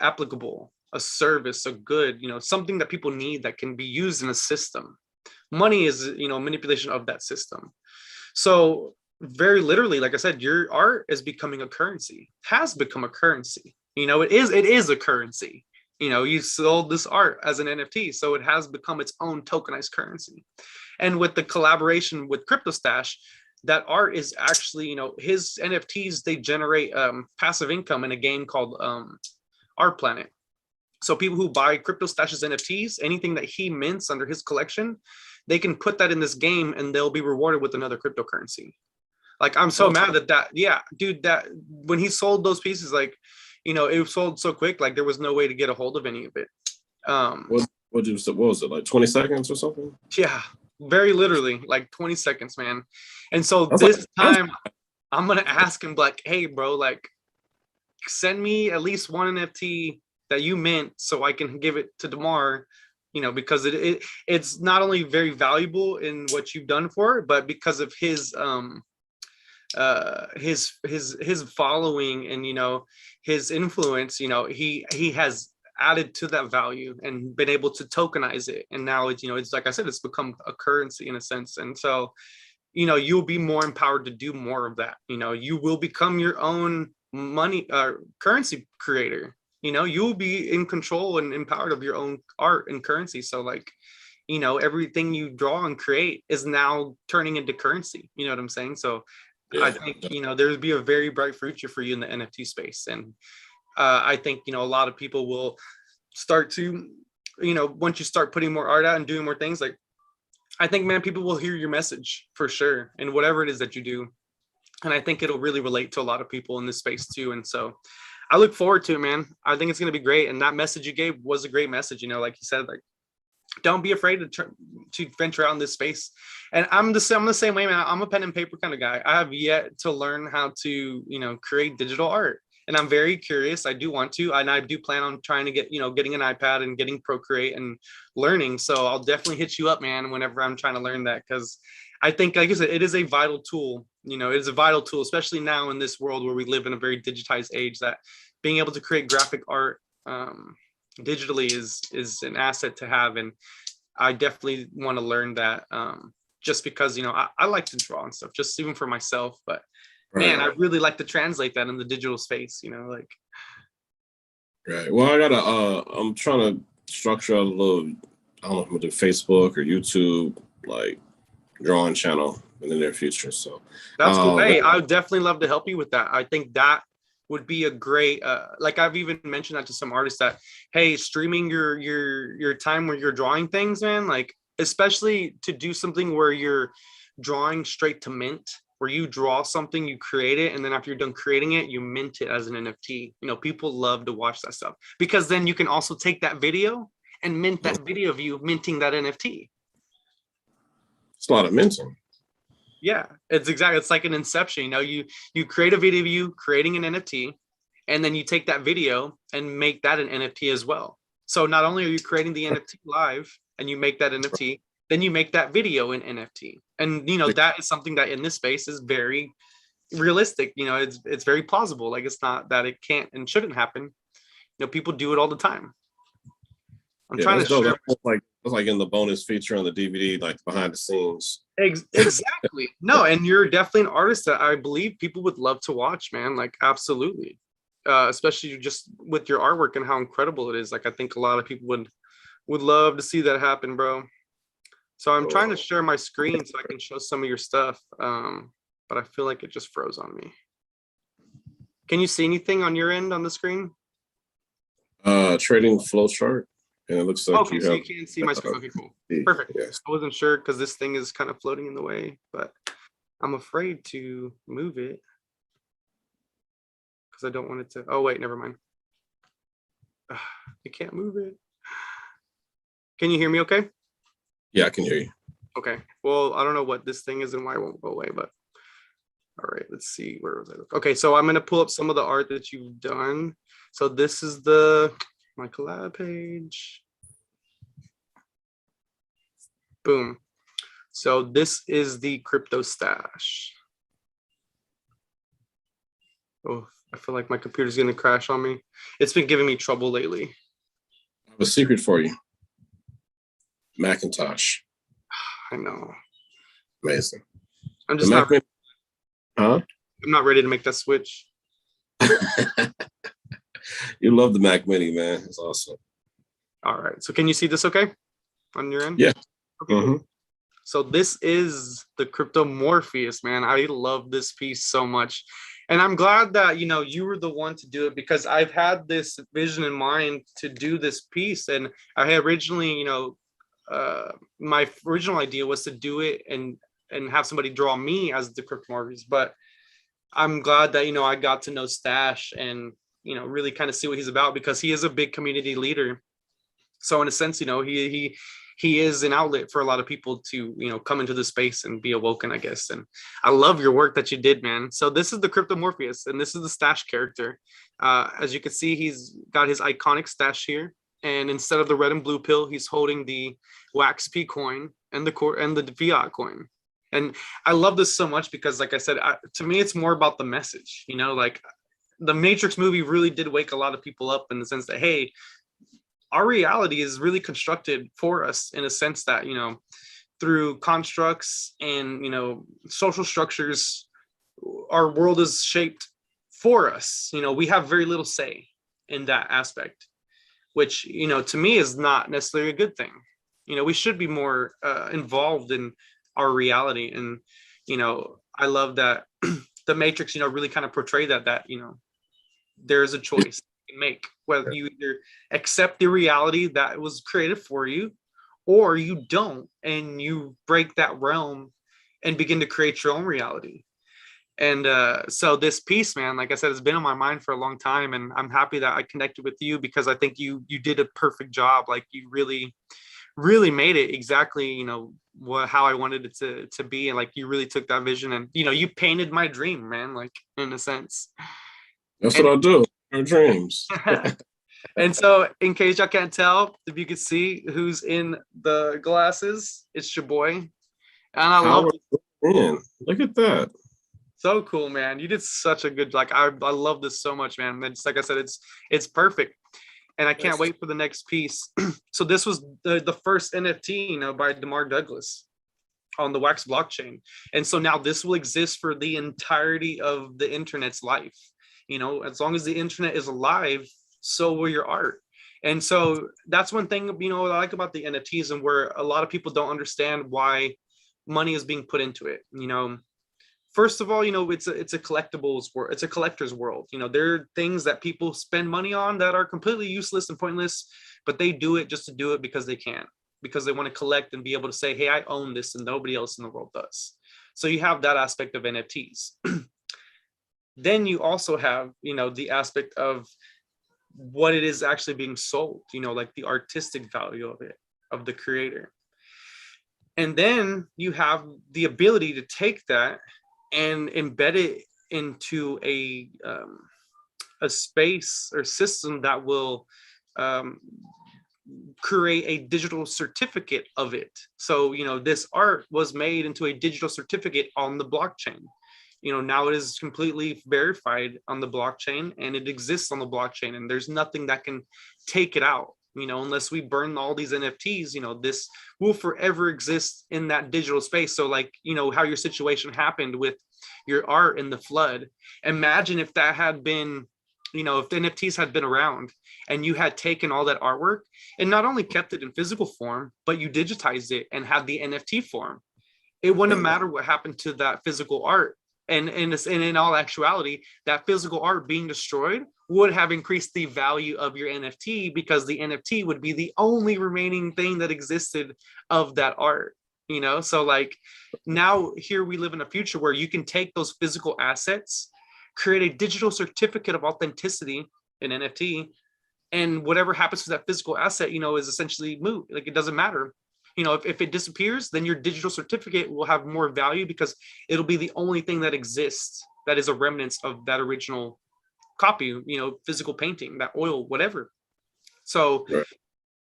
applicable, a service, a good, something that people need that can be used in a system. Money is, manipulation of that system. So very literally, like I said, your art is becoming a currency, has become a currency. It is a currency. You sold this art as an NFT, so it has become its own tokenized currency. And with the collaboration with CryptoStache, that art is actually, his NFTs, they generate passive income in a game called Art Planet. So people who buy CryptoStache's NFTs, anything that he mints under his collection, they can put that in this game and they'll be rewarded with another cryptocurrency. Like, I'm so mad that yeah, dude, that when he sold those pieces, like, it was sold so quick, like there was no way to get a hold of any of it. What was it, like 20 seconds or something? Yeah, very literally, like 20 seconds, man. And so this time I'm gonna ask him, like, hey bro, like, send me at least one NFT that you mint so I can give it to Demar, because it's not only very valuable in what you've done for it, but because of his following and his influence, he has added to that value and been able to tokenize it. And now it's, it's like I said, it's become a currency in a sense. And so, you'll be more empowered to do more of that. You will become your own money currency creator. You'll be in control and empowered of your own art and currency. So like, everything you draw and create is now turning into currency. You know what I'm saying? So yeah. I think, there would be a very bright future for you in the NFT space. And I think, a lot of people will start to, once you start putting more art out and doing more things, like, I think, man, people will hear your message for sure. And whatever it is that you do. And I think it'll really relate to a lot of people in this space too. And so I look forward to it, man. I think it's going to be great. And that message you gave was a great message. Like you said, like, don't be afraid to venture out in this space. And I'm the same way, man. I'm a pen and paper kind of guy. I have yet to learn how to, create digital art. and I'm very curious. I do want to, and I do plan on trying to get, getting an iPad and getting Procreate and learning. So I'll definitely hit you up, man, whenever I'm trying to learn that, because I think, like I said, it is a vital tool. It is a vital tool, especially now in this world where we live in a very digitized age, that being able to create graphic art digitally is an asset to have. And I definitely want to learn that, just because, I like to draw and stuff, just even for myself. But man, I really like to translate that in the digital space, like. Right. Well, I'm trying to structure a little, I don't know if I'm gonna do Facebook or YouTube, like drawing channel in the near future. So that's cool. Hey, I would definitely love to help you with that. I think that would be a great, like I've even mentioned that to some artists, that, hey, streaming your time where you're drawing things, man, like, especially to do something where you're drawing straight to mint, where you draw something, you create it, and then after you're done creating it, you mint it as an NFT. People love to watch that stuff, because then you can also take that video and mint that video of you minting that NFT. It's a lot of minting. Yeah, it's like an inception. You create a video of you creating an NFT, and then you take that video and make that an NFT as well. So not only are you creating the NFT live and you make that NFT, then you make that video an NFT. And that is something that in this space is very realistic. It's very plausible. Like, it's not that it can't and shouldn't happen. People do it all the time. I'm trying to share. That's like in the bonus feature on the DVD, like behind the scenes. Exactly. No, and you're definitely an artist that I believe people would love to watch, man. Like, absolutely. Especially just with your artwork and how incredible it is. Like, I think a lot of people would love to see that happen, bro. So I'm trying to share my screen so I can show some of your stuff. But I feel like it just froze on me. Can you see anything on your end on the screen? Trading flow chart. And it looks like okay, so you can see my screen. Okay, cool. Perfect. Yes. I wasn't sure because this thing is kind of floating in the way, but I'm afraid to move it because I don't want it to. Oh, wait, never mind. I can't move it. Can you hear me okay? Yeah, I can hear you. Okay. Well, I don't know what this thing is and why it won't go away, but all right, let's see. Where was I? Okay, so I'm going to pull up some of the art that you've done. So this is my collab page. Boom. So this is the CryptoStache. Oh, I feel like my computer's going to crash on me. It's been giving me trouble lately. I have a secret for you. Macintosh. I know. Amazing. I'm just not. Huh? I'm not ready to make that switch. You love the Mac Mini, man. It's awesome. All right. So can you see this okay on your end? Yeah. Okay. Mm-hmm. So this is the Crypto Morpheus, man. I love this piece so much. And I'm glad that, you were the one to do it, because I've had this vision in mind to do this piece. And I had originally, my original idea was to do it and have somebody draw me as the Crypto Morpheus. But I'm glad that, I got to know Stache and, really kind of see what he's about, because he is a big community leader. So in a sense, he is an outlet for a lot of people to, come into the space and be awoken, I guess. And I love your work that you did, man. So this is the Crypto Morpheus, and this is the Stache character. As you can see, he's got his iconic stash here. And instead of the red and blue pill, he's holding the Wax P coin and the fiat coin. And I love this so much because, like I said, to me, it's more about the message, like the Matrix movie really did wake a lot of people up in the sense that, hey, our reality is really constructed for us in a sense that, through constructs and, social structures, our world is shaped for us. We have very little say in that aspect, which, to me is not necessarily a good thing. We should be more involved in our reality. And, I love that the Matrix, really kind of portray that, there is a choice you can make, whether you either accept the reality that was created for you, or you don't, and you break that realm and begin to create your own reality. And so this piece, man, like I said, has been on my mind for a long time, and I'm happy that I connected with you, because I think you did a perfect job. Like, you really made it exactly, how I wanted it to be. And like, you really took that vision and, you painted my dream, man, like, in a sense. That's And what I do. Your dreams. and so, in case y'all can't tell, if you could see who's in the glasses, it's your boy. And I love Howard, man, look at that. so cool, man. You did such a good I love this so much, man. It's like I said, it's perfect. And I can't wait for the next piece. So this was the first NFT, by Demar Douglas on the Wax blockchain. And so now this will exist for the entirety of the internet's life. As long as the internet is alive, so will your art. And so that's one thing, what I like about the NFTs, and where a lot of people don't understand why money is being put into it. First of all, it's a collectibles world. It's a collector's world. There are things that people spend money on that are completely useless and pointless, but they do it just to do it because they can, because they want to collect and be able to say, hey, I own this and nobody else in the world does. So you have that aspect of NFTs. Then you also have, the aspect of what it is actually being sold, like the artistic value of it, of the creator. And then you have the ability to take that and embed it into a space or system that will create a digital certificate of it. So, this art was made into a digital certificate on the blockchain. Now it is completely verified on the blockchain, and it exists on the blockchain, and there's nothing that can take it out. Unless we burn all these NFTs, this will forever exist in that digital space. So like, how your situation happened with your art in the flood. Imagine if that had been, if the NFTs had been around and you had taken all that artwork and not only kept it in physical form, but you digitized it and had the NFT form. It wouldn't matter what happened to that physical art. And in all actuality, that physical art being destroyed would have increased the value of your NFT, because the NFT would be the only remaining thing that existed of that art. So like, now here we live in a future where you can take those physical assets, create a digital certificate of authenticity, an NFT, and whatever happens to that physical asset, is essentially moot. Like, it doesn't matter. If it disappears, then your digital certificate will have more value, because it'll be the only thing that exists that is a remnant of that original copy, physical painting, that oil, whatever. So Right.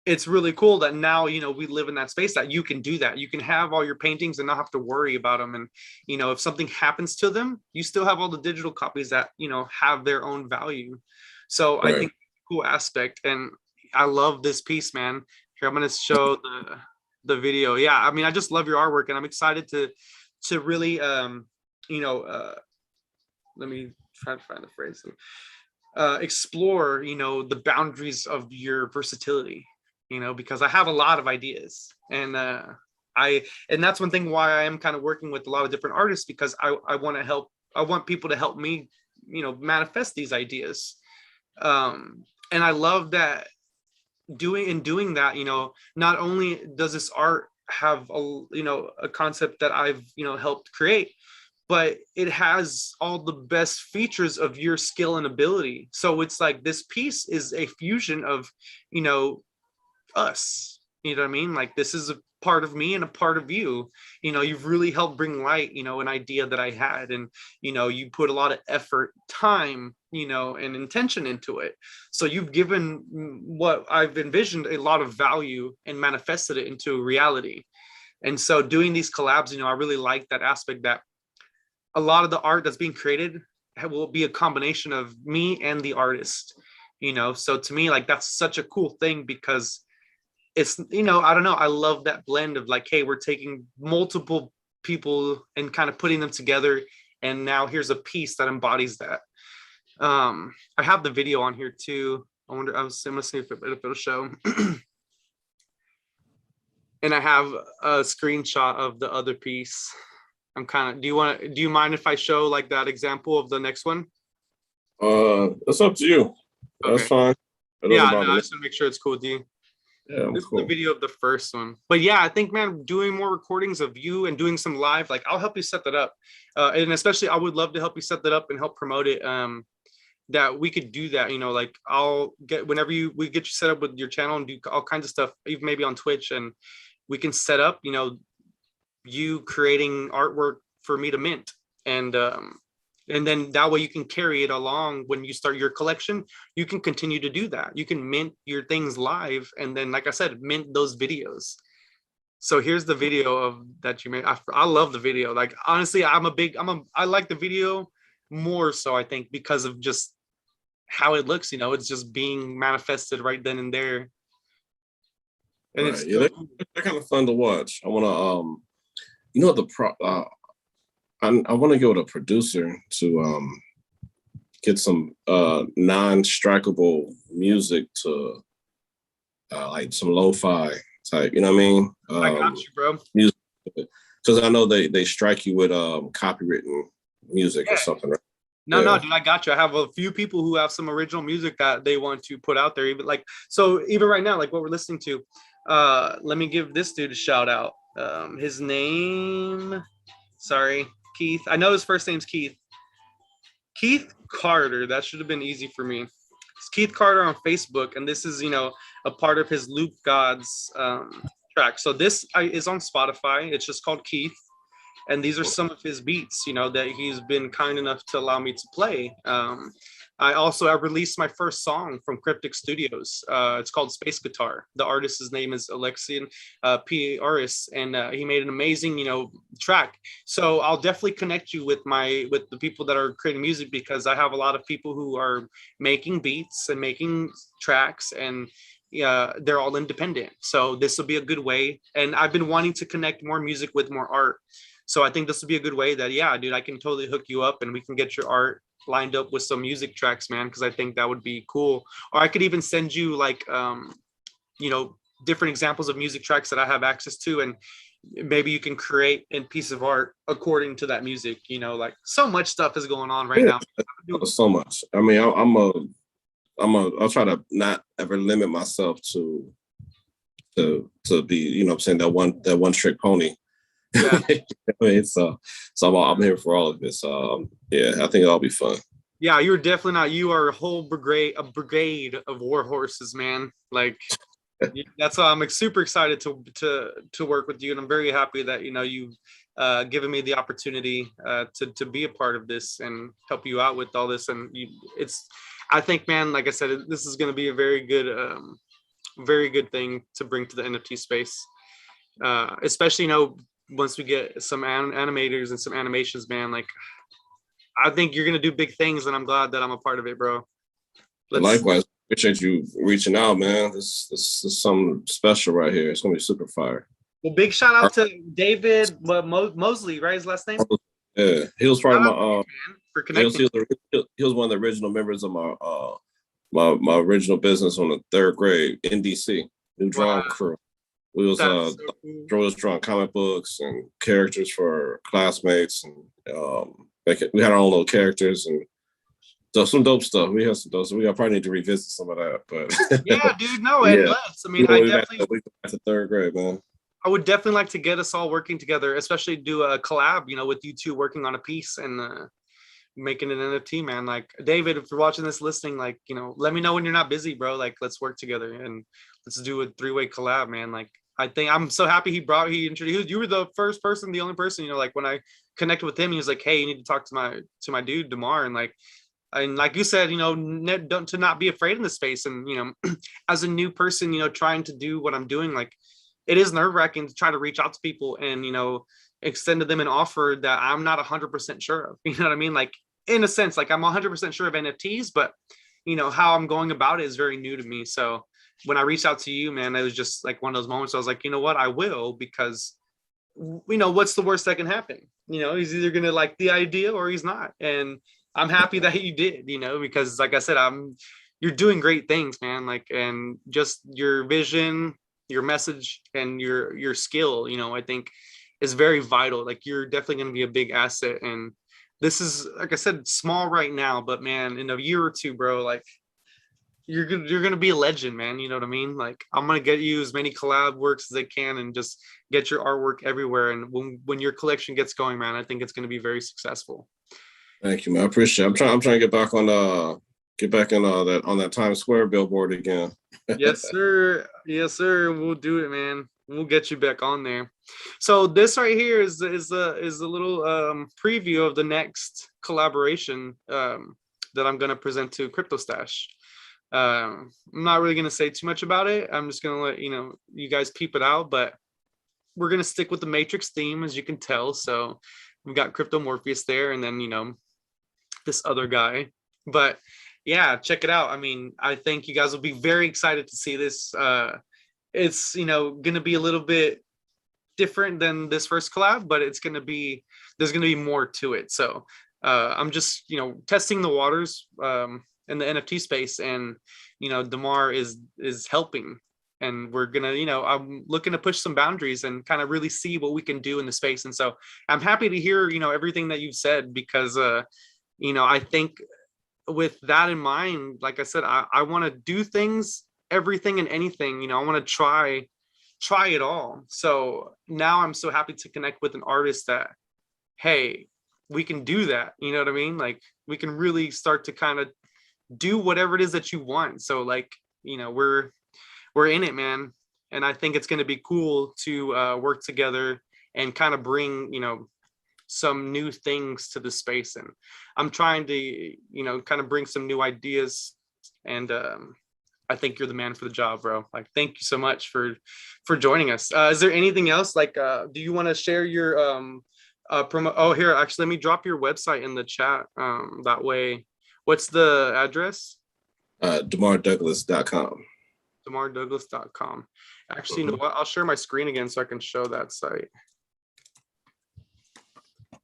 It's really cool that now, we live in that space that you can do that. You can have all your paintings and not have to worry about them. And, if something happens to them, you still have all the digital copies that, have their own value. So right. I think cool aspect. And I love this piece, man. Here, I'm going to show the video. Yeah. I mean, I just love your artwork, and I'm excited to really, let me try to find the phrase. Explore, the boundaries of your versatility, because I have a lot of ideas, and and that's one thing why I am kind of working with a lot of different artists, because I want to help. I want people to help me, manifest these ideas. And I love that doing that, not only does this art have a concept that I've, helped create, but it has all the best features of your skill and ability. So it's like, this piece is a fusion of, us, what I mean? Like, this is a part of me and a part of you. You've really helped bring light, an idea that I had, and, you put a lot of effort, time, and intention into it. So you've given what I've envisioned a lot of value and manifested it into reality. And so doing these collabs, I really like that aspect, that a lot of the art that's being created will be a combination of me and the artist, so to me, like, that's such a cool thing, because it's, I don't know, I love that blend of like, hey, we're taking multiple people and kind of putting them together, and now here's a piece that embodies that. I have the video on here too. I'm gonna see if it'll show. And I have a screenshot of the other piece. Do you mind if I show like that example of the next one? It's up to you. That's fine. Yeah, no, I just want to make sure it's cool with you. Yeah, this cool. is the video of the first one. But yeah, I think, man, doing more recordings of you and doing some live, like, I'll help you set that up. And especially, I would love to help you set that up and help promote it. That we could do that, like, I'll get, whenever we get you set up with your channel and do all kinds of stuff, even maybe on Twitch, and we can set up, you creating artwork for me to mint. And And then that way you can carry it along when you start your collection. You can continue to do that. You can mint your things live, and then, like I said, mint those videos. So here's the video of that you made. I love the video. Like, honestly, I like the video more so, I think, because of just how it looks. It's just being manifested right then and there. And Right. it's Yeah, they're kind of fun to watch. I want to I want to go with a producer to get some non-strikeable music to like some lo-fi type, you know what I mean? I got you, bro. Music, because I know they strike you with copywritten music or something, right? No, dude, I got you. I have a few people who have some original music that they want to put out there. Even right now, like what we're listening to. Let me give this dude a shout out. His name, sorry, Keith. I know his first name's Keith. Keith Carter. That should have been easy for me. It's Keith Carter on Facebook, and this is a part of his Loop Gods track. So this is on Spotify. It's just called Keith. And these are some of his beats, that he's been kind enough to allow me to play. I released my first song from Kryptic Studios. It's called Space Guitar. The artist's name is Alexian P. Aris, and he made an amazing, track. So I'll definitely connect you with the people that are creating music, because I have a lot of people who are making beats and making tracks, and they're all independent. So this will be a good way. And I've been wanting to connect more music with more art. So I think this would be a good way that, yeah, dude, I can totally hook you up and we can get your art lined up with some music tracks, man, because I think that would be cool. Or I could even send you like, different examples of music tracks that I have access to, and maybe you can create a piece of art according to that music. Like, so much stuff is going on right now. So much. I mean, I'll try to not ever limit myself to be, I'm saying, that one trick pony. Yeah. I mean, so I'm here for all of this. Yeah, I think it'll be fun. Yeah, you're definitely not. You are a brigade of war horses, man. Like, that's why I'm super excited to work with you, and I'm very happy that you've given me the opportunity to be a part of this and help you out with all this. And I think, man, like I said, this is going to be a very good thing to bring to the NFT space, especially once we get some animators and some animations, man. Like, I think you're gonna do big things, and I'm glad that I'm a part of it, bro. Likewise, appreciate you reaching out, man. This is something special right here. It's gonna be super fire. Well, big shout out to David Mosley, right? His last name. Yeah, he was part of my for connecting. He was one of the original members of my original business on the third grade NDC, New Drawing Crew. We was drawing comic books and characters for classmates, and we had our own little characters, and so some dope stuff. We had some dope stuff. We probably need to revisit some of that, but yeah, dude, no, and let's. I mean, I definitely back to third grade, man. I would definitely like to get us all working together, especially do a collab, with you two working on a piece and making an NFT, man. Like, David, if you're watching this, listening, like, let me know when you're not busy, bro. Like, let's work together and let's do a 3-way collab, man. Like, I think I'm so happy he introduced you. Were the first person, the only person, like, when I connected with him, he was like, hey, you need to talk to my dude Demar, and like you said, to not be afraid in the space. And as a new person, trying to do what I'm doing, like, it is nerve-wracking to try to reach out to people and extend to them an offer that I'm not 100% sure of. You know what I mean? Like, in a sense, like, I'm 100% sure of NFTs, but how I'm going about it is very new to me. So when I reached out to you, man, it was just like one of those moments. I was like, you know what, I will, because what's the worst that can happen? He's either gonna like the idea or he's not. And I'm happy that you did, because, like I said, you're doing great things, man. Like, and just your vision, your message, and your skill, I think is very vital. Like, you're definitely going to be a big asset. And this is, like I said, small right now, but man, in a year or two, bro, like, you're gonna be a legend, man. You know what I mean? Like, I'm gonna get you as many collab works as I can and just get your artwork everywhere. And when your collection gets going, man, I think it's gonna be very successful. Thank you, man. I appreciate it. I'm trying to get back on that Times Square billboard again. Yes, sir. Yes, sir. We'll do it, man. We'll get you back on there. So this right here is a little preview of the next collaboration that I'm going to present to CryptoStache. I'm not really going to say too much about it. I'm just going to let you guys peep it out, but we're going to stick with the Matrix theme, as you can tell. So we've got Crypto Morpheus there, and then this other guy. But yeah, check it out. I mean, I think you guys will be very excited to see this. It's going to be a little bit different than this first collab, but there's going to be more to it. So I'm just testing the waters in the NFT space, and Demar is helping, and we're gonna I'm looking to push some boundaries and kind of really see what we can do in the space. And so I'm happy to hear everything that you've said, because I think with that in mind, like I said, I want to do things, everything and anything. I want to try it all. So now I'm so happy to connect with an artist that, hey, we can do that. You know what I mean? Like, we can really start to kind of do whatever it is that you want. So like, we're in it, man. And I think it's going to be cool to work together and kind of bring, some new things to the space. And I'm trying to, kind of bring some new ideas. And I think you're the man for the job, bro. Like, thank you so much for joining us. Is there anything else? Like, do you want to share your promo? Oh, here, actually, let me drop your website in the chat. That way, what's the address? DemarDouglas.com. DemarDouglas.com. Actually, you know what? I'll share my screen again so I can show that site.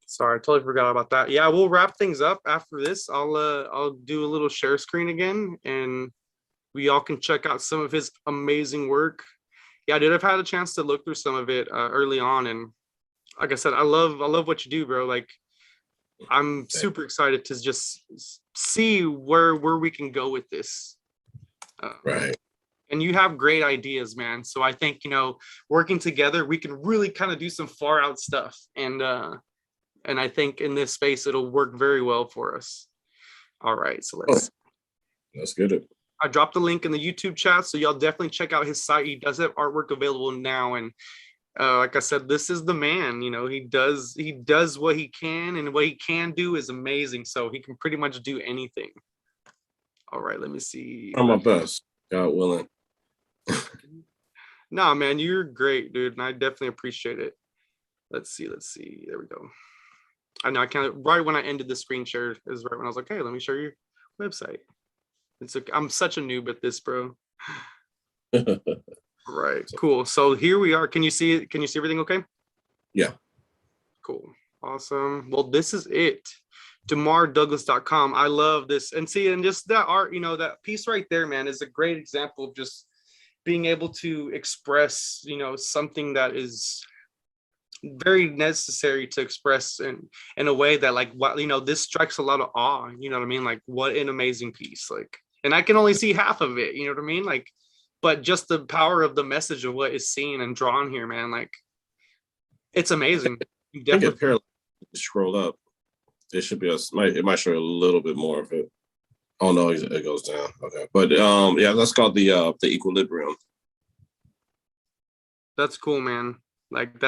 Sorry, I totally forgot about that. Yeah, we'll wrap things up after this. I'll do a little share screen again, and we all can check out some of his amazing work. Yeah, dude, I've had a chance to look through some of it early on, and like I said, I love what you do, bro. Like, I'm super excited to just see where we can go with this. Right. And you have great ideas, man. So I think, working together, we can really kind of do some far out stuff. And I think in this space, it'll work very well for us. All right, so let's get it. I dropped the link in the YouTube chat, so y'all definitely check out his site. He does have artwork available now, and like I said, this is the man. He does what he can, and what he can do is amazing. So he can pretty much do anything. All right, let me see. I'm my best, God willing. Nah, man, you're great, dude, and I definitely appreciate it. Let's see. There we go. I know I can't. Right when I ended the screen share is right when I was like, hey, let me show your website. I'm such a noob at this, bro. Right, cool. So here we are. Can you see it? Can you see everything okay? Yeah. Cool. Awesome. Well, this is it. DemarDouglas.com. I love this. And see, and just that art, that piece right there, man, is a great example of just being able to express, something that is very necessary to express in a way that, like, what, this strikes a lot of awe. You know what I mean? Like, what an amazing piece. Like, and I can only see half of it, you know what I mean? Like, but just the power of the message of what is seen and drawn here, man, like, it's amazing. You definitely scroll up. It should be it might show a little bit more of it. Oh no, it goes down. Okay, but yeah, that's called the equilibrium. That's cool, man. Like,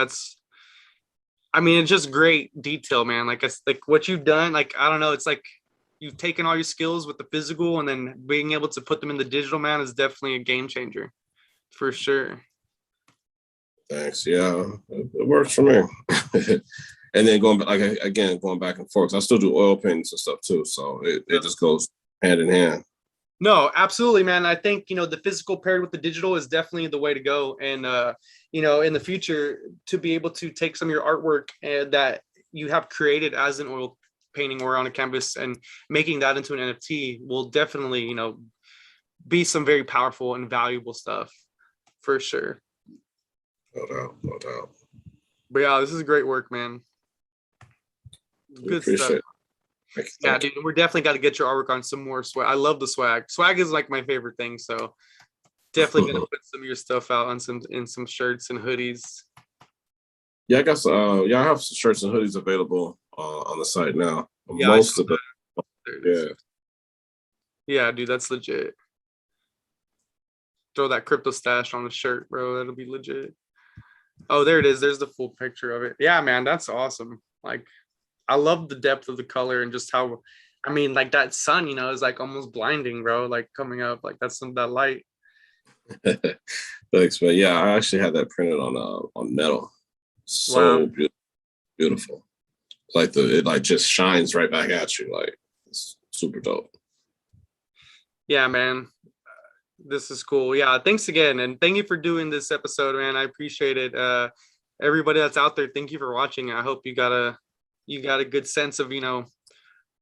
I mean, it's just great detail, man. Like, it's like what you've done. Like, I don't know. It's like you've taken all your skills with the physical, and then being able to put them in the digital, man, is definitely a game changer, for sure. Thanks. Yeah, it works for me. And then going back and forth. I still do oil paintings and stuff too, so it just goes hand in hand. No, absolutely, man. I think the physical paired with the digital is definitely the way to go. And in the future, to be able to take some of your artwork that you have created as an oil painting or on a canvas and making that into an NFT will definitely be some very powerful and valuable stuff, for sure. No doubt. But yeah, this is great work, man. Good stuff. Yeah, dude, we're definitely got to get your artwork on some more swag. I love the swag. Swag is like my favorite thing, so definitely gonna put some of your stuff out on some shirts and hoodies. Yeah, I guess I have some shirts and hoodies available on the site now. Yeah, most of them. Yeah, dude, that's legit. Throw that CryptoStache on the shirt, bro. That'll be legit. Oh, there it is. There's the full picture of it. Yeah, man, that's awesome. Like, I love the depth of the color and just how, I mean, like that sun, is like almost blinding, bro. Like coming up, like that's some that light. Thanks, man. Yeah, I actually had that printed on metal. Wow. So beautiful. Like it like just shines right back at you. Like it's super dope. Yeah, man. This is cool. Yeah, thanks again, and thank you for doing this episode, man. I appreciate it. Everybody that's out there, thank you for watching. I hope you got a good sense of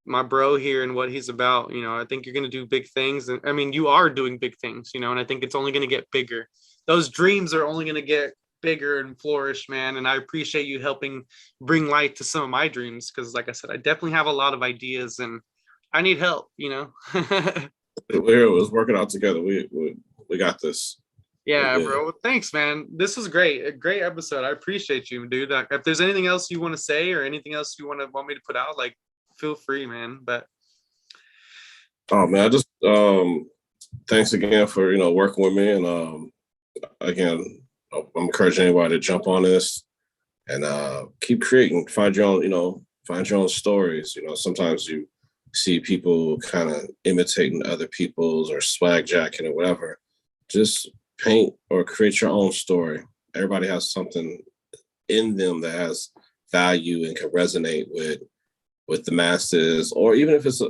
my bro here and what he's about. I think you're gonna do big things, and I mean you are doing big things. And I think it's only gonna get bigger. Those dreams are only gonna get bigger and flourish, man. And I appreciate you helping bring light to some of my dreams because, like I said, I definitely have a lot of ideas and I need help. It was working out together. We got this. Yeah, bro. Well, thanks, man. This was great. A great episode. I appreciate you, dude. If there's anything else you want to say or anything else you want me to put out, like feel free, man. But oh man, I just thanks again for working with me, and again, I'm encouraging anybody to jump on this and keep creating. Find your own stories. Sometimes you see people kind of imitating other people's or swag jacking or whatever. Just paint or create your own story. Everybody has something in them that has value and can resonate with the masses, or even if it's a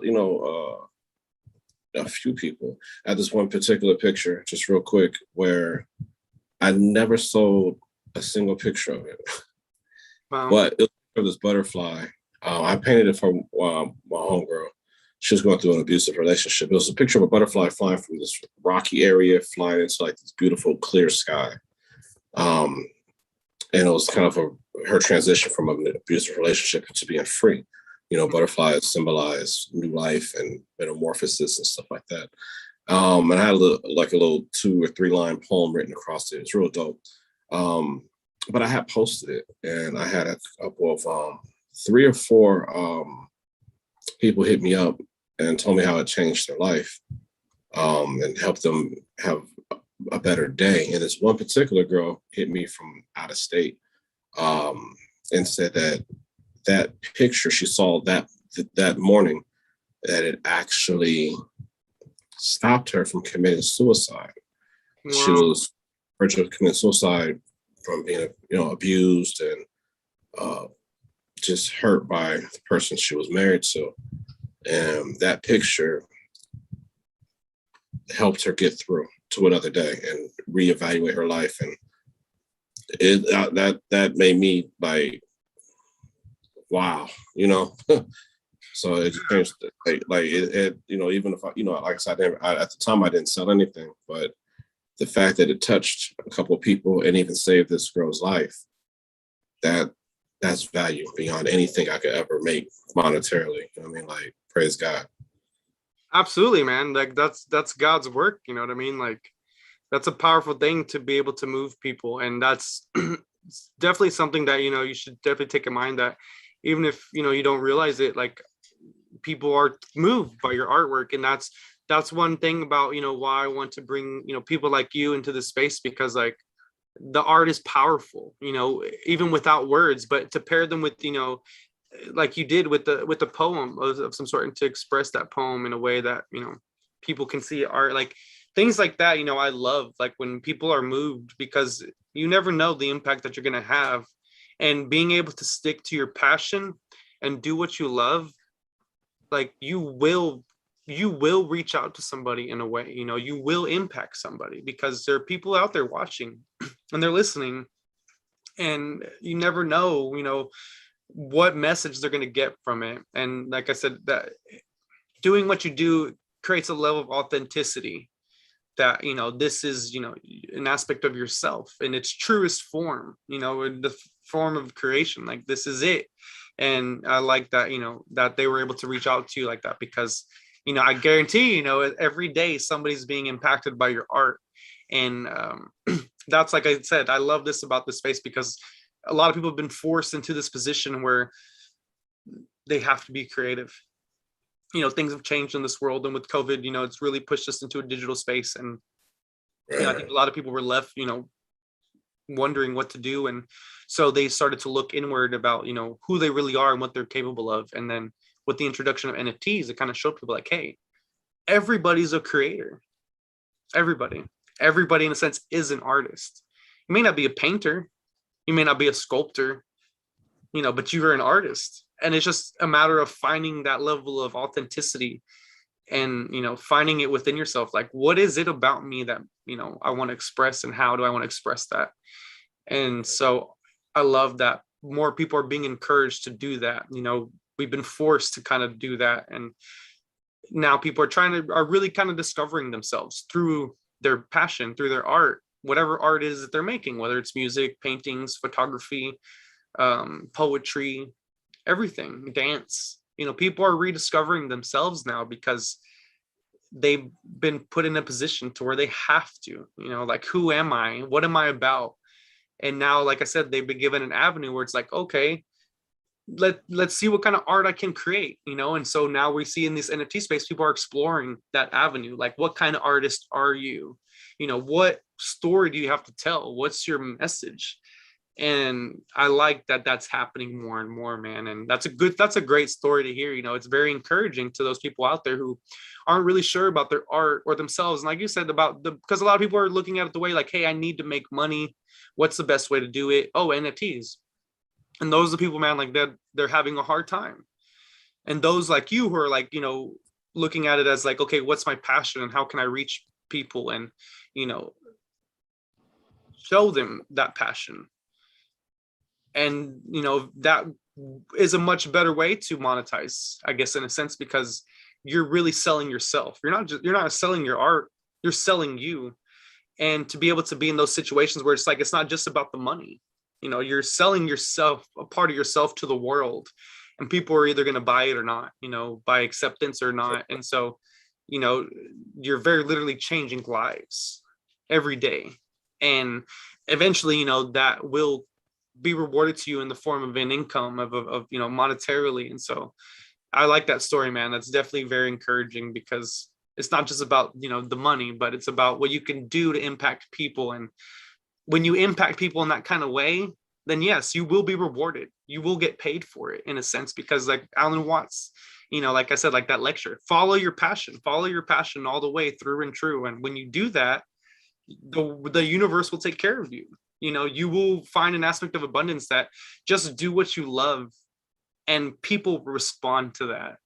few people. I had this one particular picture, just real quick, where I never sold a single picture of it. wow. But it was this butterfly. I painted it for my homegirl. She was going through an abusive relationship. It was a picture of a butterfly flying from this rocky area, flying into like this beautiful clear sky. And it was kind of her transition from an abusive relationship to being free. Butterflies symbolize new life and metamorphosis and stuff like that. And I had a little 2 or 3 line poem written across it. It's real dope. But I had posted it, and I had a couple of 3 or 4 people hit me up and told me how it changed their life, and helped them have a better day. And this one particular girl hit me from out of state, and said that picture she saw that morning, that it actually stopped her from committing suicide. Wow. She was verge of committing suicide from being abused and just hurt by the person she was married to. And that picture helped her get through to another day and reevaluate her life. And that made me like, wow, So it changed. It even if like I said, at the time I didn't sell anything, but the fact that it touched a couple of people and even saved this girl's life, that's value beyond anything I could ever make monetarily. You know what I mean? Like, praise God. Absolutely, man. Like that's God's work. You know what I mean? Like that's a powerful thing to be able to move people, and that's definitely something that you should definitely take in mind, that even if you don't realize it, like people are moved by your artwork. And that's one thing about why I want to bring people like you into this space, because like the art is powerful, even without words, but to pair them with like you did with the poem of some sort, and to express that poem in a way that people can see art, like things like that. I love like when people are moved, because you never know the impact that you're going to have, and being able to stick to your passion and do what you love, like you will reach out to somebody in a way. You will impact somebody, because there are people out there watching and they're listening, and you never know what message they're going to get from it. And like I said, that doing what you do creates a level of authenticity, that this is an aspect of yourself in its truest form, in the form of creation. Like this is it. And I like that that they were able to reach out to you like that, because I guarantee every day somebody's being impacted by your art. And that's, like I said, I love this about this space, because a lot of people have been forced into this position where they have to be creative. Things have changed in this world, and with COVID, it's really pushed us into a digital space. And I think a lot of people were left wondering what to do. And so they started to look inward about, who they really are and what they're capable of. And then with the introduction of NFTs, it kind of showed people like, hey, everybody's a creator. Everybody in a sense is an artist. You may not be a painter, you may not be a sculptor, but you're an artist. And it's just a matter of finding that level of authenticity and, finding it within yourself. Like, what is it about me that, I want to express, and how do I want to express that? And so I love that more people are being encouraged to do that. We've been forced to kind of do that. And now people are really kind of discovering themselves through their passion, through their art, whatever art is that they're making, whether it's music, paintings, photography, poetry, everything, dance. People are rediscovering themselves now because they've been put in a position to where they have to, like, who am I? What am I about? And now, like I said, they've been given an avenue where it's like, okay, let's see what kind of art I can create, And so now we see in this NFT space, people are exploring that avenue. Like, what kind of artist are you? What story do you have to tell? What's your message? And I like that that's happening more and more, man. And that's a great story to hear. It's very encouraging to those people out there who aren't really sure about their art or themselves. And like you said, because a lot of people are looking at it the way like, hey, I need to make money. What's the best way to do it? Oh, NFTs. And those are the people, man, like they're having a hard time. And those like you who are like, looking at it as like, okay, what's my passion and how can I reach people and, show them that passion. And, that is a much better way to monetize, I guess, in a sense, because you're really selling yourself. You're not selling your art, you're selling you. And to be able to be in those situations where it's like, it's not just about the money, you're selling yourself, a part of yourself to the world, and people are either going to buy it or not, by acceptance or not. And so, you're very literally changing lives every day. And eventually, that will be rewarded to you in the form of an income of monetarily. And so I like that story, man. That's definitely very encouraging, because it's not just about, the money, but it's about what you can do to impact people. And when you impact people in that kind of way, then yes, you will be rewarded. You will get paid for it in a sense, because like Alan Watts, like I said, like that lecture, follow your passion all the way through and true. And when you do that, the universe will take care of you. You will find an aspect of abundance that just do what you love, and people respond to that.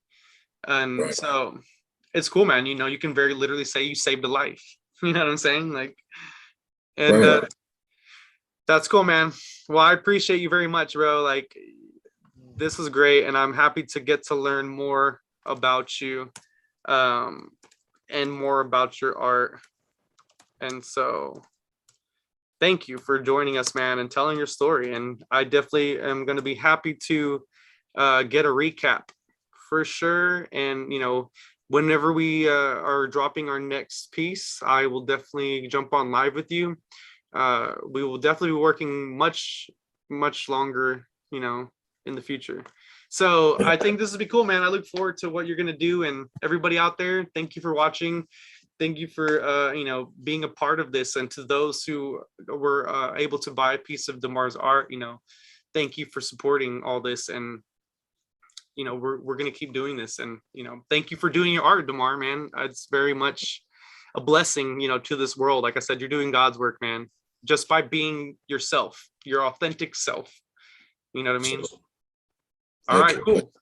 And right. So it's cool, man. You can very literally say you saved a life. You know what I'm saying? Like, and right. That's cool, man. Well, I appreciate you very much, bro. Like, this is great, and I'm happy to get to learn more about you, and more about your art. And so thank you for joining us, man, and telling your story. And I definitely am going to be happy to get a recap for sure. And, whenever we are dropping our next piece, I will definitely jump on live with you. We will definitely be working much, much longer, in the future. So I think this will be cool, man. I look forward to what you're going to do. And everybody out there, thank you for watching. Thank you for, being a part of this. And to those who were able to buy a piece of Demar's art, thank you for supporting all this. And, we're going to keep doing this. And, thank you for doing your art, Demar, man. It's very much a blessing, to this world. Like I said, you're doing God's work, man, just by being yourself, your authentic self. You know what I mean? All right, cool.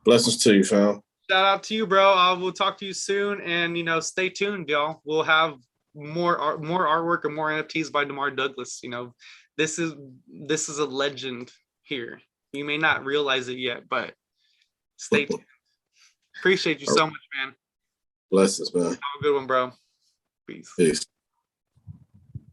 Blessings to you, fam. Shout out to you, bro. We'll talk to you soon, and stay tuned, y'all. We'll have more artwork and more NFTs by Demar Douglas. This is a legend here. You may not realize it yet, but stay tuned. Appreciate you so much, man. Blessings, man. Have a good one, bro. Peace.